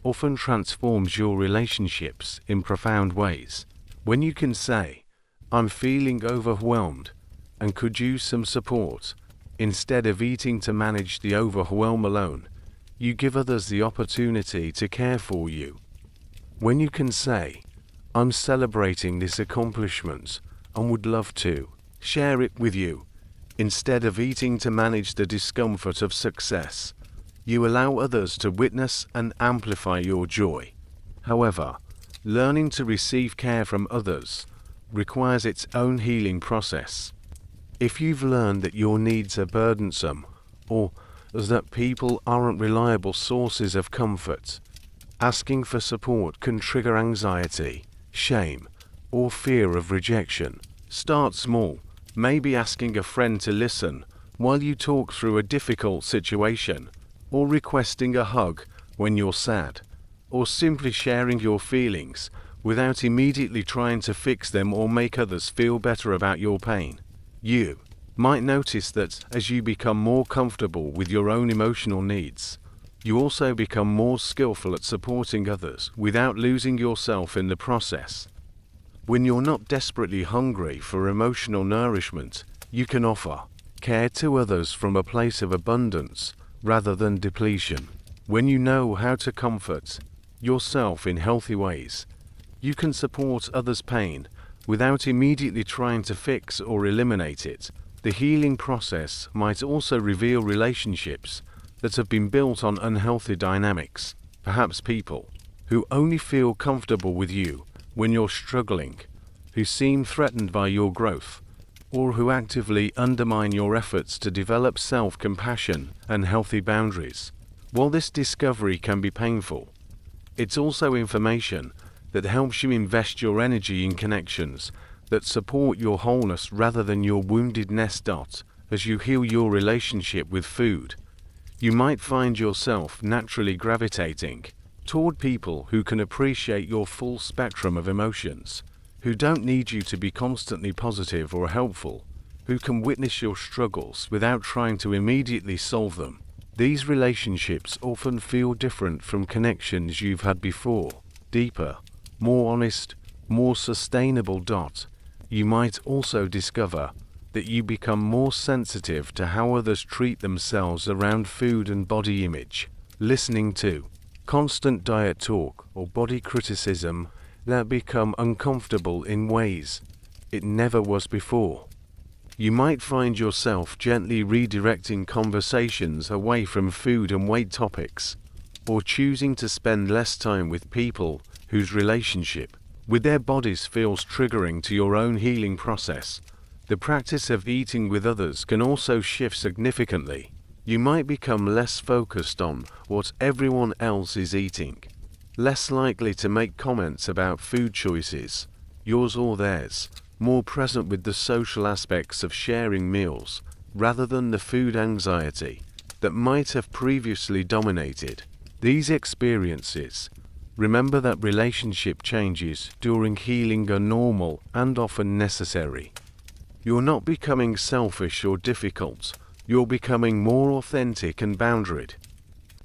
often transforms your relationships in profound ways. When you can say, "I'm feeling overwhelmed and could use some support," instead of eating to manage the overwhelm alone, you give others the opportunity to care for you. When you can say, "I'm celebrating this accomplishment and would love to share it with you," instead of eating to manage the discomfort of success, you allow others to witness and amplify your joy. However, learning to receive care from others requires its own healing process. If you've learned that your needs are burdensome, or that people aren't reliable sources of comfort, asking for support can trigger anxiety, shame, or fear of rejection. Start small, maybe asking a friend to listen while you talk through a difficult situation, or requesting a hug when you're sad, or simply sharing your feelings without immediately trying to fix them or make others feel better about your pain. You might notice that as you become more comfortable with your own emotional needs, you also become more skillful at supporting others without losing yourself in the process. When you're not desperately hungry for emotional nourishment, you can offer care to others from a place of abundance rather than depletion. When you know how to comfort yourself in healthy ways. You can support others' pain without immediately trying to fix or eliminate it. The healing process might also reveal relationships that have been built on unhealthy dynamics, perhaps people who only feel comfortable with you when you're struggling, who seem threatened by your growth, or who actively undermine your efforts to develop self-compassion and healthy boundaries. While this discovery can be painful, it's also information that helps you invest your energy in connections that support your wholeness rather than your woundedness. As you heal your relationship with food, you might find yourself naturally gravitating toward people who can appreciate your full spectrum of emotions, who don't need you to be constantly positive or helpful, who can witness your struggles without trying to immediately solve them. These relationships often feel different from connections you've had before, deeper, more honest, more sustainable. You might also discover that you become more sensitive to how others treat themselves around food and body image, listening to constant diet talk or body criticism that become uncomfortable in ways it never was before. You might find yourself gently redirecting conversations away from food and weight topics, or choosing to spend less time with people whose relationship with their bodies feels triggering to your own healing process. The practice of eating with others can also shift significantly. You might become less focused on what everyone else is eating, less likely to make comments about food choices, yours or theirs, more present with the social aspects of sharing meals, rather than the food anxiety that might have previously dominated. These experiences, remember that relationship changes during healing are normal and often necessary. You're not becoming selfish or difficult, you're becoming more authentic and boundaried.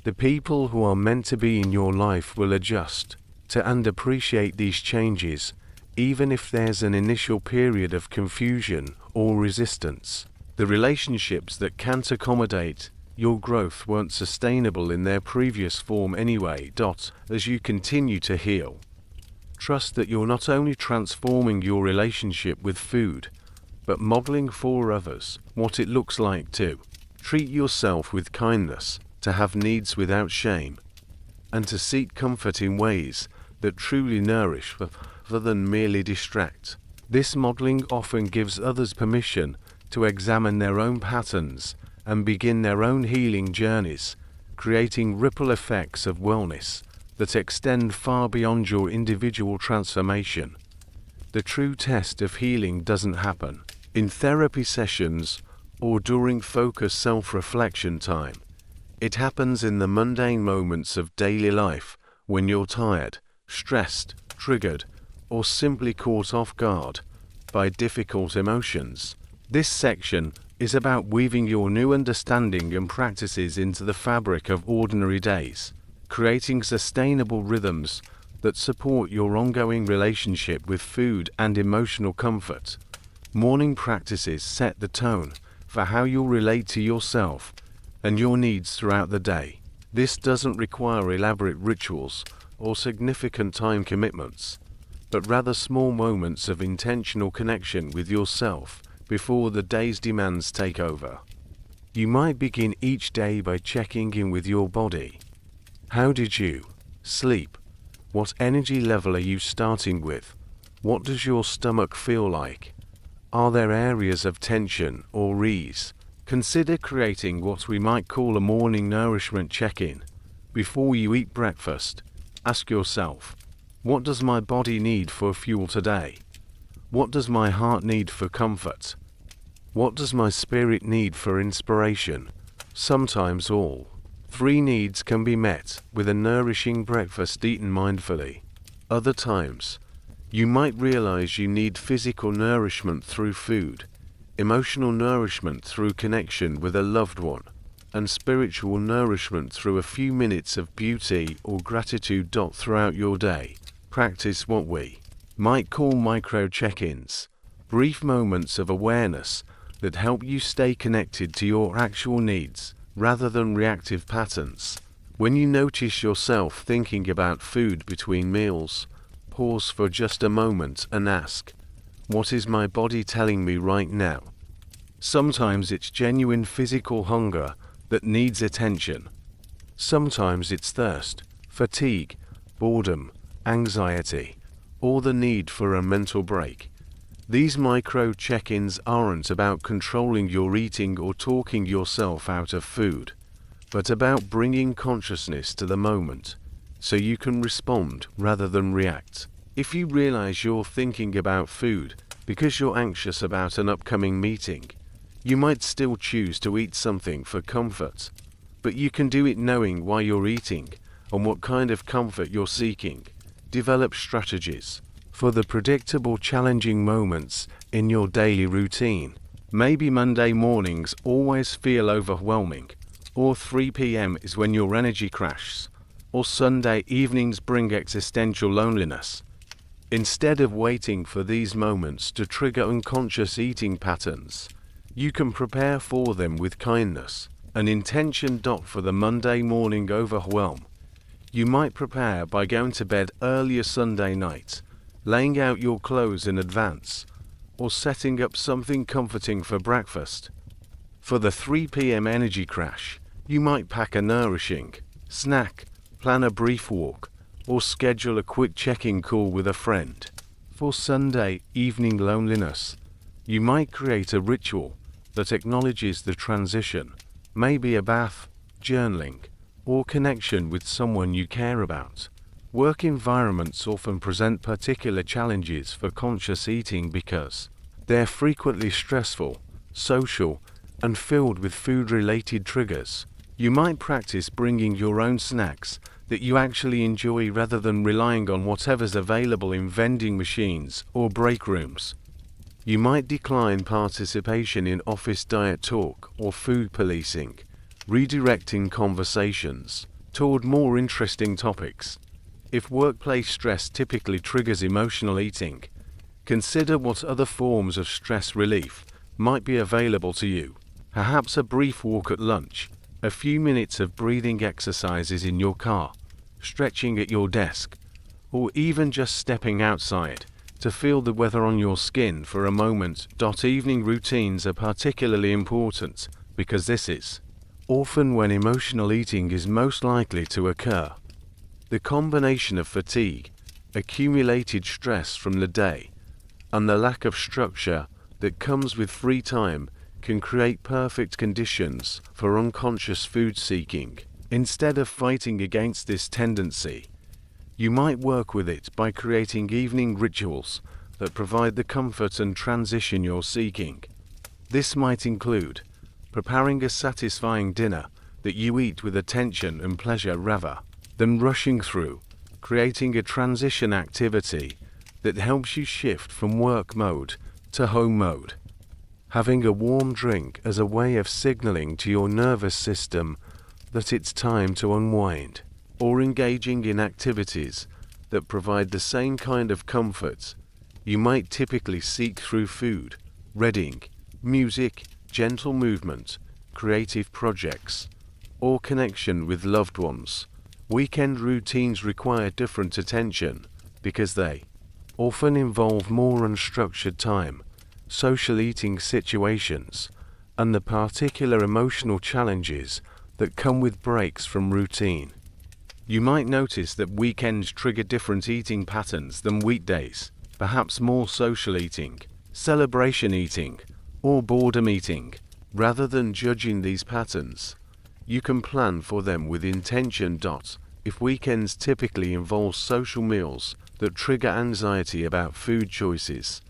The people who are meant to be in your life will adjust to and appreciate these changes, even if there's an initial period of confusion or resistance. The relationships that can't accommodate your growth weren't sustainable in their previous form anyway. As you continue to heal, trust that you're not only transforming your relationship with food, but modeling for others what it looks like to treat yourself with kindness, to have needs without shame, and to seek comfort in ways that truly nourish rather than merely distract. This modeling often gives others permission to examine their own patterns and begin their own healing journeys, creating ripple effects of wellness that extend far beyond your individual transformation. The true test of healing doesn't happen in therapy sessions or during focused self-reflection time. It happens in the mundane moments of daily life when you're tired, stressed, triggered, or simply caught off guard by difficult emotions. This section is about weaving your new understanding and practices into the fabric of ordinary days, creating sustainable rhythms that support your ongoing relationship with food and emotional comfort. Morning practices set the tone for how you'll relate to yourself and your needs throughout the day. This doesn't require elaborate rituals or significant time commitments, but rather small moments of intentional connection with yourself before the day's demands take over. You might begin each day by checking in with your body. How did you sleep? What energy level are you starting with? What does your stomach feel like? Are there areas of tension or ease? Consider creating what we might call a morning nourishment check-in. Before you eat breakfast, ask yourself, what does my body need for fuel today? What does my heart need for comfort? What does my spirit need for inspiration? Sometimes all three needs can be met with a nourishing breakfast eaten mindfully. Other times, you might realize you need physical nourishment through food, emotional nourishment through connection with a loved one, and spiritual nourishment through a few minutes of beauty or gratitude. Throughout your day, practice what we might call micro check-ins, brief moments of awareness that help you stay connected to your actual needs rather than reactive patterns. When you notice yourself thinking about food between meals, pause for just a moment and ask, what is my body telling me right now? Sometimes it's genuine physical hunger that needs attention. Sometimes it's thirst, fatigue, boredom, anxiety, or the need for a mental break. These micro check-ins aren't about controlling your eating or talking yourself out of food, but about bringing consciousness to the moment, so you can respond rather than react. If you realize you're thinking about food because you're anxious about an upcoming meeting, you might still choose to eat something for comfort, but you can do it knowing why you're eating and what kind of comfort you're seeking. Develop strategies for the predictable, challenging moments in your daily routine. Maybe Monday mornings always feel overwhelming, or 3 p.m. is when your energy crashes, or Sunday evenings bring existential loneliness. Instead of waiting for these moments to trigger unconscious eating patterns, you can prepare for them with kindness, an intention. For the Monday morning overwhelm, you might prepare by going to bed earlier Sunday night, laying out your clothes in advance, or setting up something comforting for breakfast. For the 3 p.m. energy crash, you might pack a nourishing snack, plan a brief walk, or schedule a quick check-in call with a friend. For Sunday evening loneliness, you might create a ritual that acknowledges the transition, maybe a bath, journaling, or connection with someone you care about. Work environments often present particular challenges for conscious eating because they're frequently stressful, social, and filled with food-related triggers. You might practice bringing your own snacks that you actually enjoy rather than relying on whatever's available in vending machines or break rooms. You might decline participation in office diet talk or food policing, redirecting conversations toward more interesting topics. If workplace stress typically triggers emotional eating, consider what other forms of stress relief might be available to you. Perhaps a brief walk at lunch, a few minutes of breathing exercises in your car, stretching at your desk, or even just stepping outside to feel the weather on your skin for a moment. Evening routines are particularly important because this is often when emotional eating is most likely to occur. The combination of fatigue, accumulated stress from the day, and the lack of structure that comes with free time can create perfect conditions for unconscious food seeking. Instead of fighting against this tendency, you might work with it by creating evening rituals that provide the comfort and transition you're seeking. This might include preparing a satisfying dinner that you eat with attention and pleasure rather than rushing through, creating a transition activity that helps you shift from work mode to home mode. Having a warm drink as a way of signaling to your nervous system that it's time to unwind, or engaging in activities that provide the same kind of comfort you might typically seek through food, reading, music, gentle movement, creative projects, or connection with loved ones. Weekend routines require different attention because they often involve more unstructured time, social eating situations, and the particular emotional challenges that come with breaks from routine. You might notice that weekends trigger different eating patterns than weekdays, perhaps more social eating, celebration eating, or boredom eating. Rather than judging these patterns, you can plan for them with intention. If weekends typically involve social meals that trigger anxiety about food choices,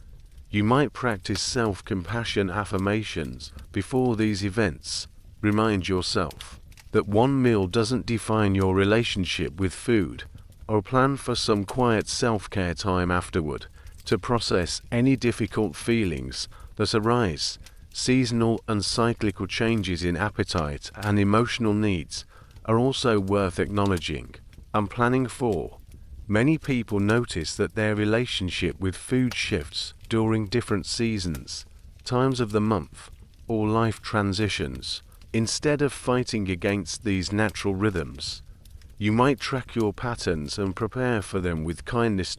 you might practice self-compassion affirmations before these events. Remind yourself that one meal doesn't define your relationship with food, or plan for some quiet self-care time afterward to process any difficult feelings that arise. Seasonal and cyclical changes in appetite and emotional needs are also worth acknowledging and planning for. Many people notice that their relationship with food shifts during different seasons, times of the month, or life transitions. Instead of fighting against these natural rhythms, You might track your patterns and prepare for them with kindness.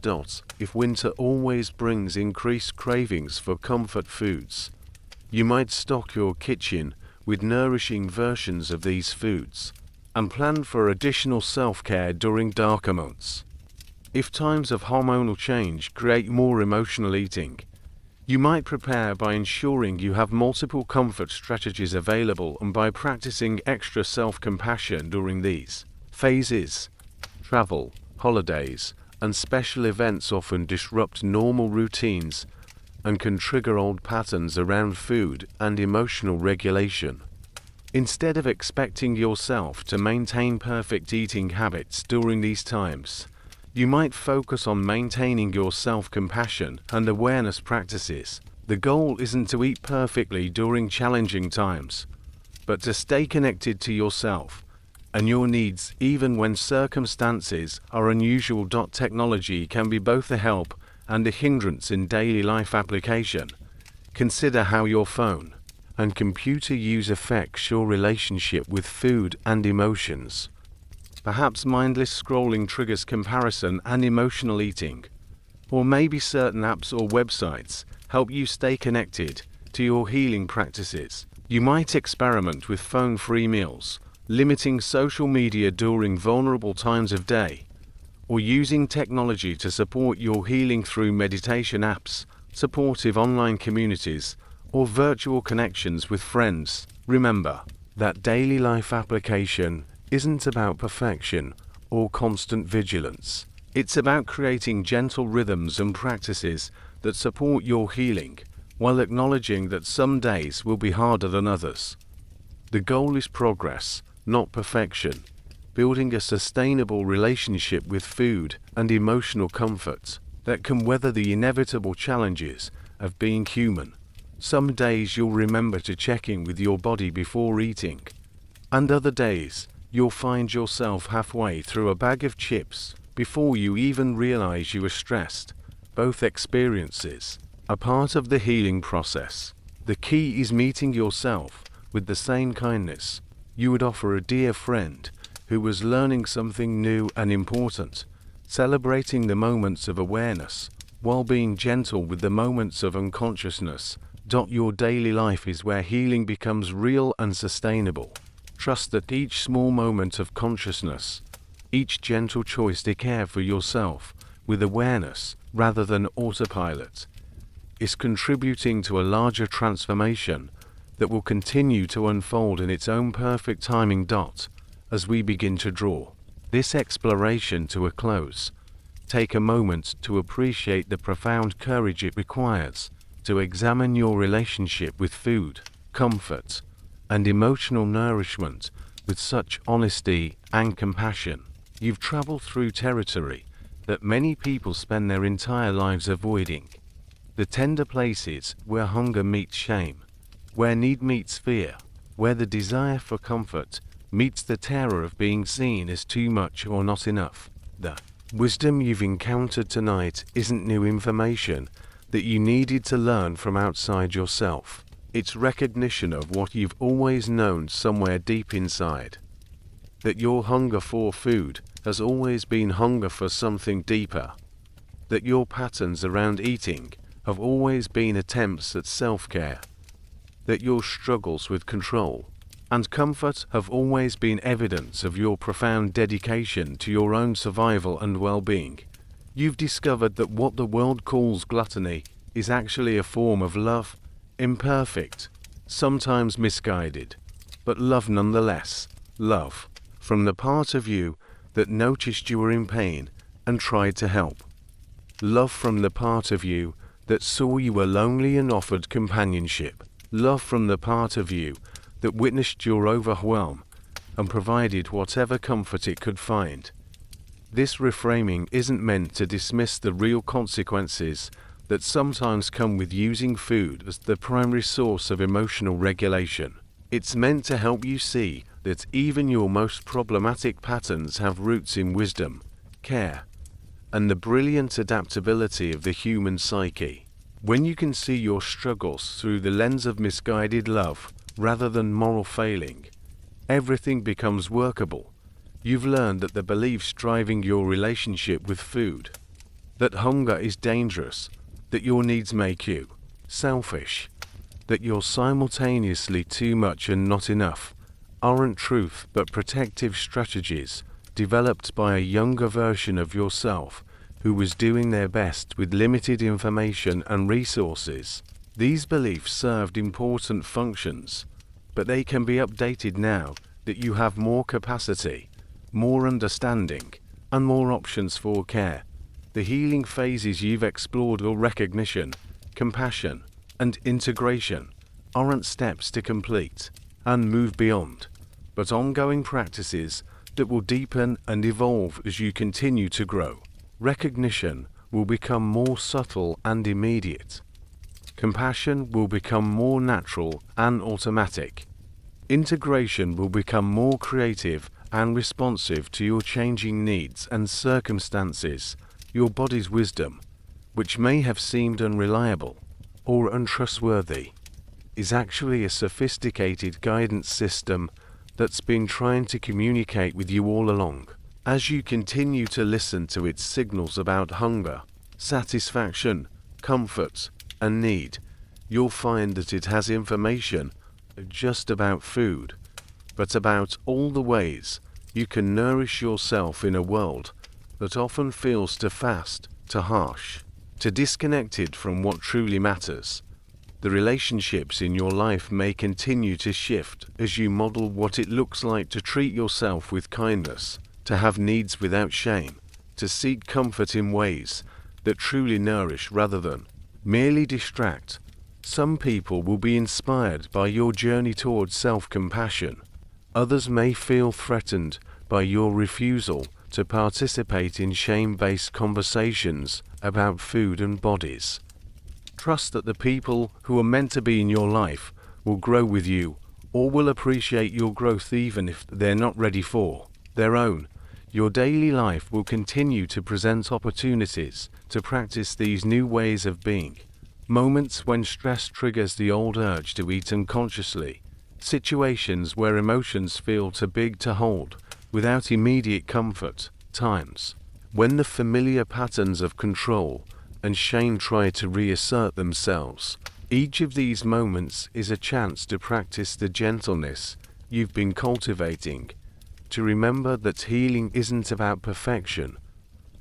If winter always brings increased cravings for comfort foods, you might stock your kitchen with nourishing versions of these foods and plan for additional self-care during darker months. If times of hormonal change create more emotional eating, you might prepare by ensuring you have multiple comfort strategies available and by practicing extra self-compassion during these phases. Travel, holidays, and special events often disrupt normal routines and can trigger old patterns around food and emotional regulation. Instead of expecting yourself to maintain perfect eating habits during these times, you might focus on maintaining your self-compassion and awareness practices. The goal isn't to eat perfectly during challenging times, but to stay connected to yourself and your needs even when circumstances are unusual. Technology can be both a help and a hindrance in daily life application. Consider how your phone and computer use affects your relationship with food and emotions. Perhaps mindless scrolling triggers comparison and emotional eating, or maybe certain apps or websites help you stay connected to your healing practices. You might experiment with phone-free meals, limiting social media during vulnerable times of day, or using technology to support your healing through meditation apps, supportive online communities, or virtual connections with friends. Remember that daily life application isn't about perfection or constant vigilance. It's about creating gentle rhythms and practices that support your healing, while acknowledging that some days will be harder than others. The goal is progress, not perfection, building a sustainable relationship with food and emotional comfort that can weather the inevitable challenges of being human. Some days you'll remember to check in with your body before eating, and other days you'll find yourself halfway through a bag of chips before you even realize you are stressed. Both experiences are part of the healing process. The key is meeting yourself with the same kindness you would offer a dear friend who was learning something new and important, celebrating the moments of awareness while being gentle with the moments of unconsciousness. Your daily life is where healing becomes real and sustainable. Trust that each small moment of consciousness, each gentle choice to care for yourself with awareness rather than autopilot, is contributing to a larger transformation that will continue to unfold in its own perfect timing. As we begin to draw this exploration to a close, take a moment to appreciate the profound courage it requires to examine your relationship with food, comfort, and emotional nourishment with such honesty and compassion. You've traveled through territory that many people spend their entire lives avoiding. The tender places where hunger meets shame, where need meets fear, where the desire for comfort meets the terror of being seen as too much or not enough. The wisdom you've encountered tonight isn't new information that you needed to learn from outside yourself. It's recognition of what you've always known somewhere deep inside. That your hunger for food has always been hunger for something deeper. That your patterns around eating have always been attempts at self-care. That your struggles with control and comfort have always been evidence of your profound dedication to your own survival and well-being. You've discovered that what the world calls gluttony is actually a form of love, imperfect, sometimes misguided, but love nonetheless. Love from the part of you that noticed you were in pain and tried to help. Love from the part of you that saw you were lonely and offered companionship. Love from the part of you that witnessed your overwhelm and provided whatever comfort it could find. This reframing isn't meant to dismiss the real consequences that sometimes come with using food as the primary source of emotional regulation. It's meant to help you see that even your most problematic patterns have roots in wisdom, care, and the brilliant adaptability of the human psyche. When you can see your struggles through the lens of misguided love rather than moral failing, everything becomes workable. You've learned that the beliefs driving your relationship with food, that hunger is dangerous, that your needs make you selfish, that you're simultaneously too much and not enough, aren't truth but protective strategies developed by a younger version of yourself who was doing their best with limited information and resources. These beliefs served important functions, but they can be updated now that you have more capacity, more understanding, and more options for care. The healing phases you've explored or recognition, compassion, and integration aren't steps to complete and move beyond, but ongoing practices that will deepen and evolve as you continue to grow. Recognition will become more subtle and immediate. Compassion will become more natural and automatic. Integration will become more creative and responsive to your changing needs and circumstances. Your body's wisdom, which may have seemed unreliable or untrustworthy, is actually a sophisticated guidance system that's been trying to communicate with you all along. As you continue to listen to its signals about hunger, satisfaction, comfort, and need, you'll find that it has information just about food, but about all the ways you can nourish yourself in a world that often feels too fast, too harsh, too disconnected from what truly matters. The relationships in your life may continue to shift as you model what it looks like to treat yourself with kindness, to have needs without shame, to seek comfort in ways that truly nourish rather than merely distract. Some people will be inspired by your journey towards self-compassion. Others may feel threatened by your refusal to participate in shame-based conversations about food and bodies. Trust that the people who are meant to be in your life will grow with you or will appreciate your growth even if they're not ready for their own. Your daily life will continue to present opportunities to practice these new ways of being. Moments when stress triggers the old urge to eat unconsciously. Situations where emotions feel too big to hold without immediate comfort. Times when the familiar patterns of control and shame try to reassert themselves. Each of these moments is a chance to practice the gentleness you've been cultivating, to remember that healing isn't about perfection,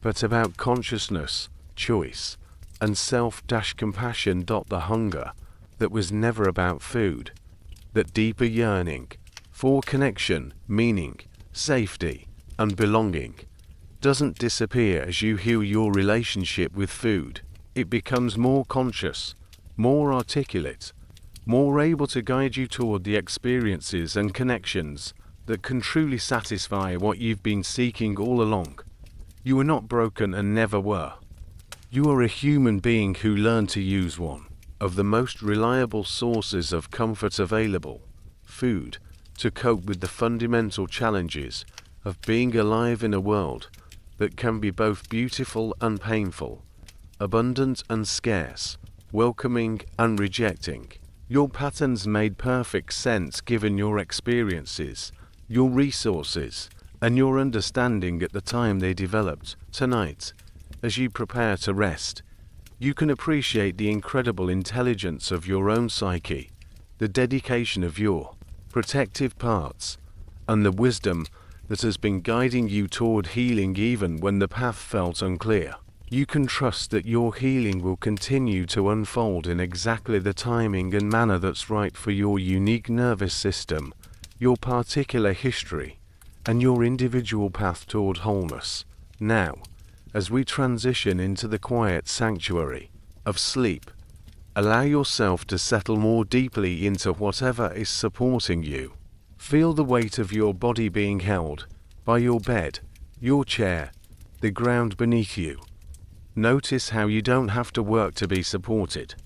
but about consciousness, choice, and self-compassion. The hunger that was never about food, that deeper yearning for connection, meaning, safety, and belonging, doesn't disappear as you heal your relationship with food. It becomes more conscious, more articulate, more able to guide you toward the experiences and connections that can truly satisfy what you've been seeking all along. You are not broken and never were. You are a human being who learned to use one of the most reliable sources of comfort available, food, to cope with the fundamental challenges of being alive in a world that can be both beautiful and painful, abundant and scarce, welcoming and rejecting. Your patterns made perfect sense given your experiences, your resources, and your understanding at the time they developed. Tonight, as you prepare to rest, you can appreciate the incredible intelligence of your own psyche, the dedication of your protective parts, and the wisdom that has been guiding you toward healing even when the path felt unclear. You can trust that your healing will continue to unfold in exactly the timing and manner that's right for your unique nervous system, your particular history, and your individual path toward wholeness. Now, as we transition into the quiet sanctuary of sleep, allow yourself to settle more deeply into whatever is supporting you. Feel the weight of your body being held by your bed, your chair, the ground beneath you. Notice how you don't have to work to be supported.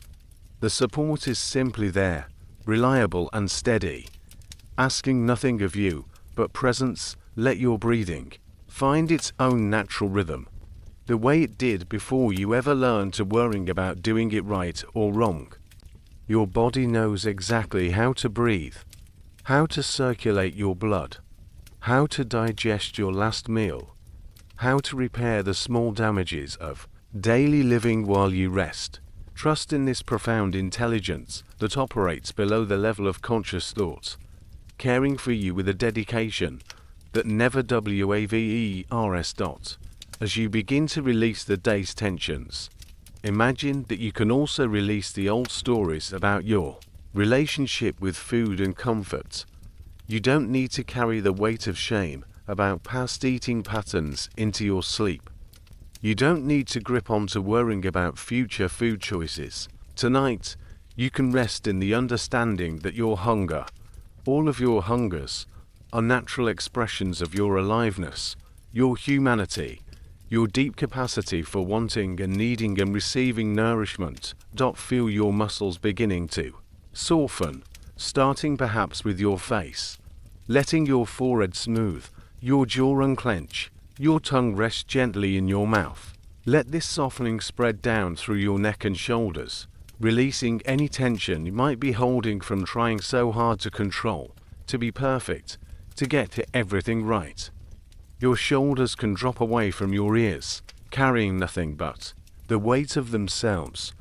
The support is simply there, reliable and steady, asking nothing of you but presence. Let your breathing find its own natural rhythm, the way it did before you ever learned to worrying about doing it right or wrong. Your body knows exactly how to breathe, how to circulate your blood, how to digest your last meal, how to repair the small damages of daily living while you rest. Trust in this profound intelligence that operates below the level of conscious thought, caring for you with a dedication that never wavers. As you begin to release the day's tensions, imagine that you can also release the old stories about your relationship with food and comfort. You don't need to carry the weight of shame about past eating patterns into your sleep. You don't need to grip onto worrying about future food choices. Tonight, you can rest in the understanding that your hunger, all of your hungers, are natural expressions of your aliveness, your humanity, your deep capacity for wanting and needing and receiving nourishment. Feel your muscles beginning to soften, starting perhaps with your face, letting your forehead smooth, your jaw unclench, your tongue rest gently in your mouth. Let this softening spread down through your neck and shoulders, releasing any tension you might be holding from trying so hard to control, to be perfect, to get everything right. Your shoulders can drop away from your ears, carrying nothing but the weight of themselves.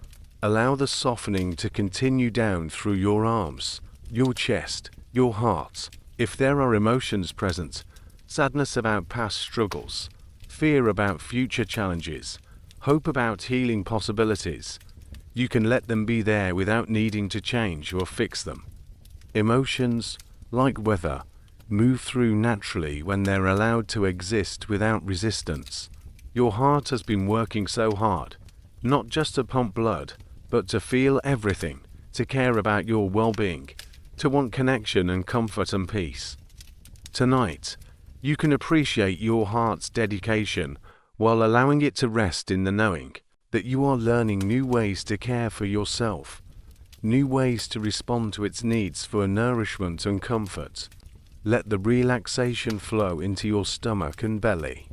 Allow the softening to continue down through your arms, your chest, your heart. If there are emotions present, sadness about past struggles, fear about future challenges, hope about healing possibilities, you can let them be there without needing to change or fix them. Emotions, like weather, move through naturally when they're allowed to exist without resistance. Your heart has been working so hard, not just to pump blood, but to feel everything, to care about your well-being, to want connection and comfort and peace. Tonight, you can appreciate your heart's dedication while allowing it to rest in the knowing that you are learning new ways to care for yourself, new ways to respond to its needs for nourishment and comfort. Let the relaxation flow into your stomach and belly,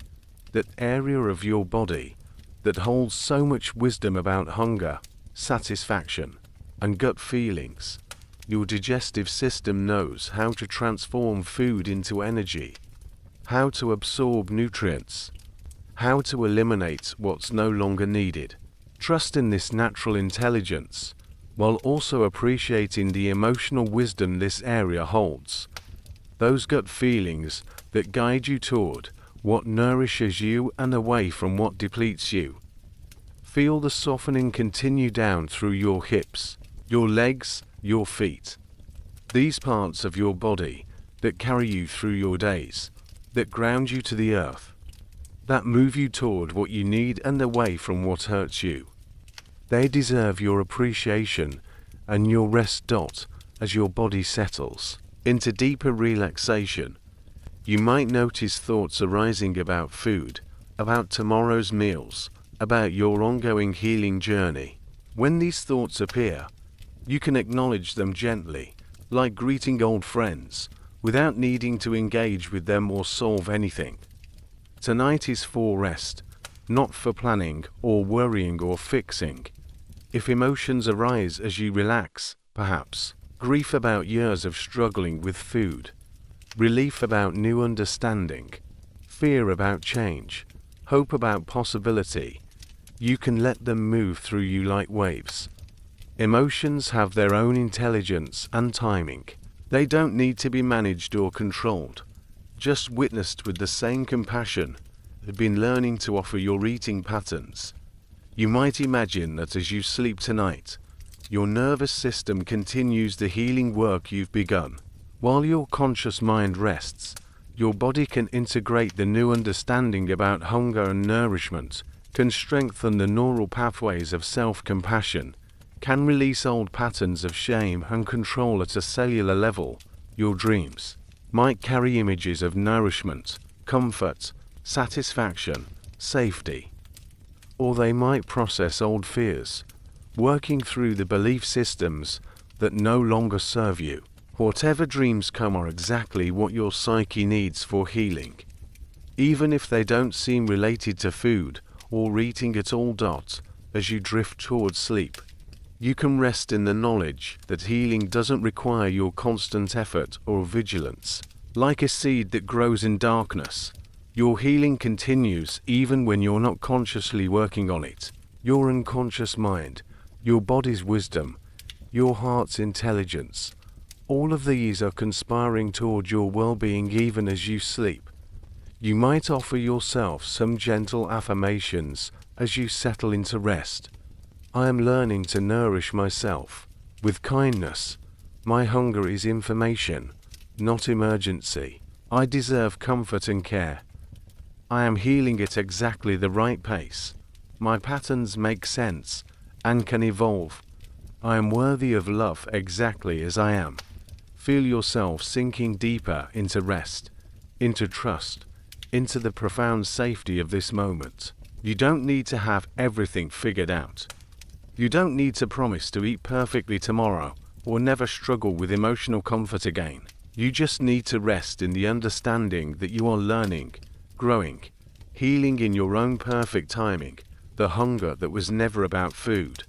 that area of your body that holds so much wisdom about hunger, satisfaction, and gut feelings. Your digestive system knows how to transform food into energy, how to absorb nutrients, how to eliminate what's no longer needed. Trust in this natural intelligence, while also appreciating the emotional wisdom this area holds. Those gut feelings that guide you toward what nourishes you and away from what depletes you. Feel the softening continue down through your hips, your legs, your feet. These parts of your body that carry you through your days, that ground you to the earth, that move you toward what you need and away from what hurts you. They deserve your appreciation and your rest. As your body settles into deeper relaxation, you might notice thoughts arising about food, about tomorrow's meals, about your ongoing healing journey. When these thoughts appear, you can acknowledge them gently, like greeting old friends, without needing to engage with them or solve anything. Tonight is for rest, not for planning or worrying or fixing. If emotions arise as you relax, perhaps grief about years of struggling with food, relief about new understanding, fear about change, hope about possibility, you can let them move through you like waves. Emotions have their own intelligence and timing. They don't need to be managed or controlled, just witnessed with the same compassion you've been learning to offer your eating patterns. You might imagine that as you sleep tonight, your nervous system continues the healing work you've begun. While your conscious mind rests, your body can integrate the new understanding about hunger and nourishment, can strengthen the neural pathways of self-compassion, can release old patterns of shame and control at a cellular level. Your dreams might carry images of nourishment, comfort, satisfaction, safety. Or they might process old fears, working through the belief systems that no longer serve you. Whatever dreams come are exactly what your psyche needs for healing. Even if they don't seem related to food or eating at all. As you drift towards sleep, you can rest in the knowledge that healing doesn't require your constant effort or vigilance. Like a seed that grows in darkness, your healing continues even when you're not consciously working on it. Your unconscious mind, your body's wisdom, your heart's intelligence, all of these are conspiring toward your well-being even as you sleep. You might offer yourself some gentle affirmations as you settle into rest. I am learning to nourish myself with kindness. My hunger is information, not emergency. I deserve comfort and care. I am healing at exactly the right pace. My patterns make sense and can evolve. I am worthy of love exactly as I am. Feel yourself sinking deeper into rest, into trust, into the profound safety of this moment. You don't need to have everything figured out. You don't need to promise to eat perfectly tomorrow or never struggle with emotional comfort again. You just need to rest in the understanding that you are learning, growing, healing in your own perfect timing. The hunger that was never about food,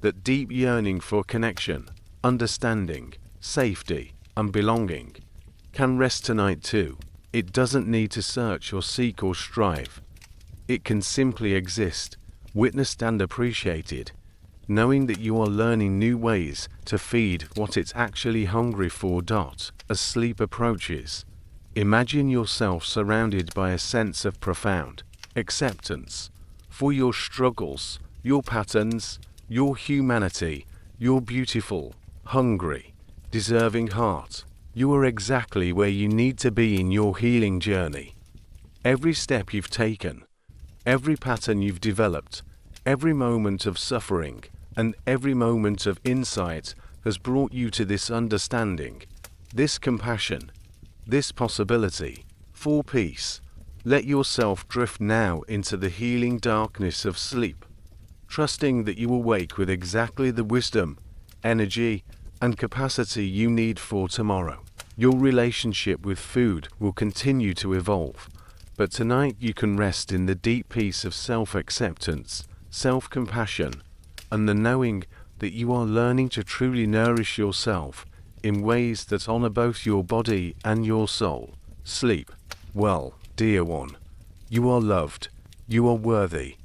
that deep yearning for connection, understanding, safety, and belonging, can rest tonight too. It doesn't need to search or seek or strive. It can simply exist, witnessed and appreciated, knowing that you are learning new ways to feed what it's actually hungry for. As sleep approaches, imagine yourself surrounded by a sense of profound acceptance for your struggles, your patterns, your humanity, your beautiful, hungry, deserving heart. You are exactly where you need to be in your healing journey. Every step you've taken, every pattern you've developed, every moment of suffering, and every moment of insight has brought you to this understanding, this compassion, this possibility for peace. Let yourself drift now into the healing darkness of sleep, trusting that you will wake with exactly the wisdom, energy, and capacity you need for tomorrow. Your relationship with food will continue to evolve, but tonight you can rest in the deep peace of self-acceptance, self-compassion, and the knowing that you are learning to truly nourish yourself in ways that honor both your body and your soul. Sleep well, dear one. You are loved, you are worthy,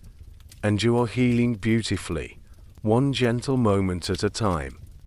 and you are healing beautifully, one gentle moment at a time.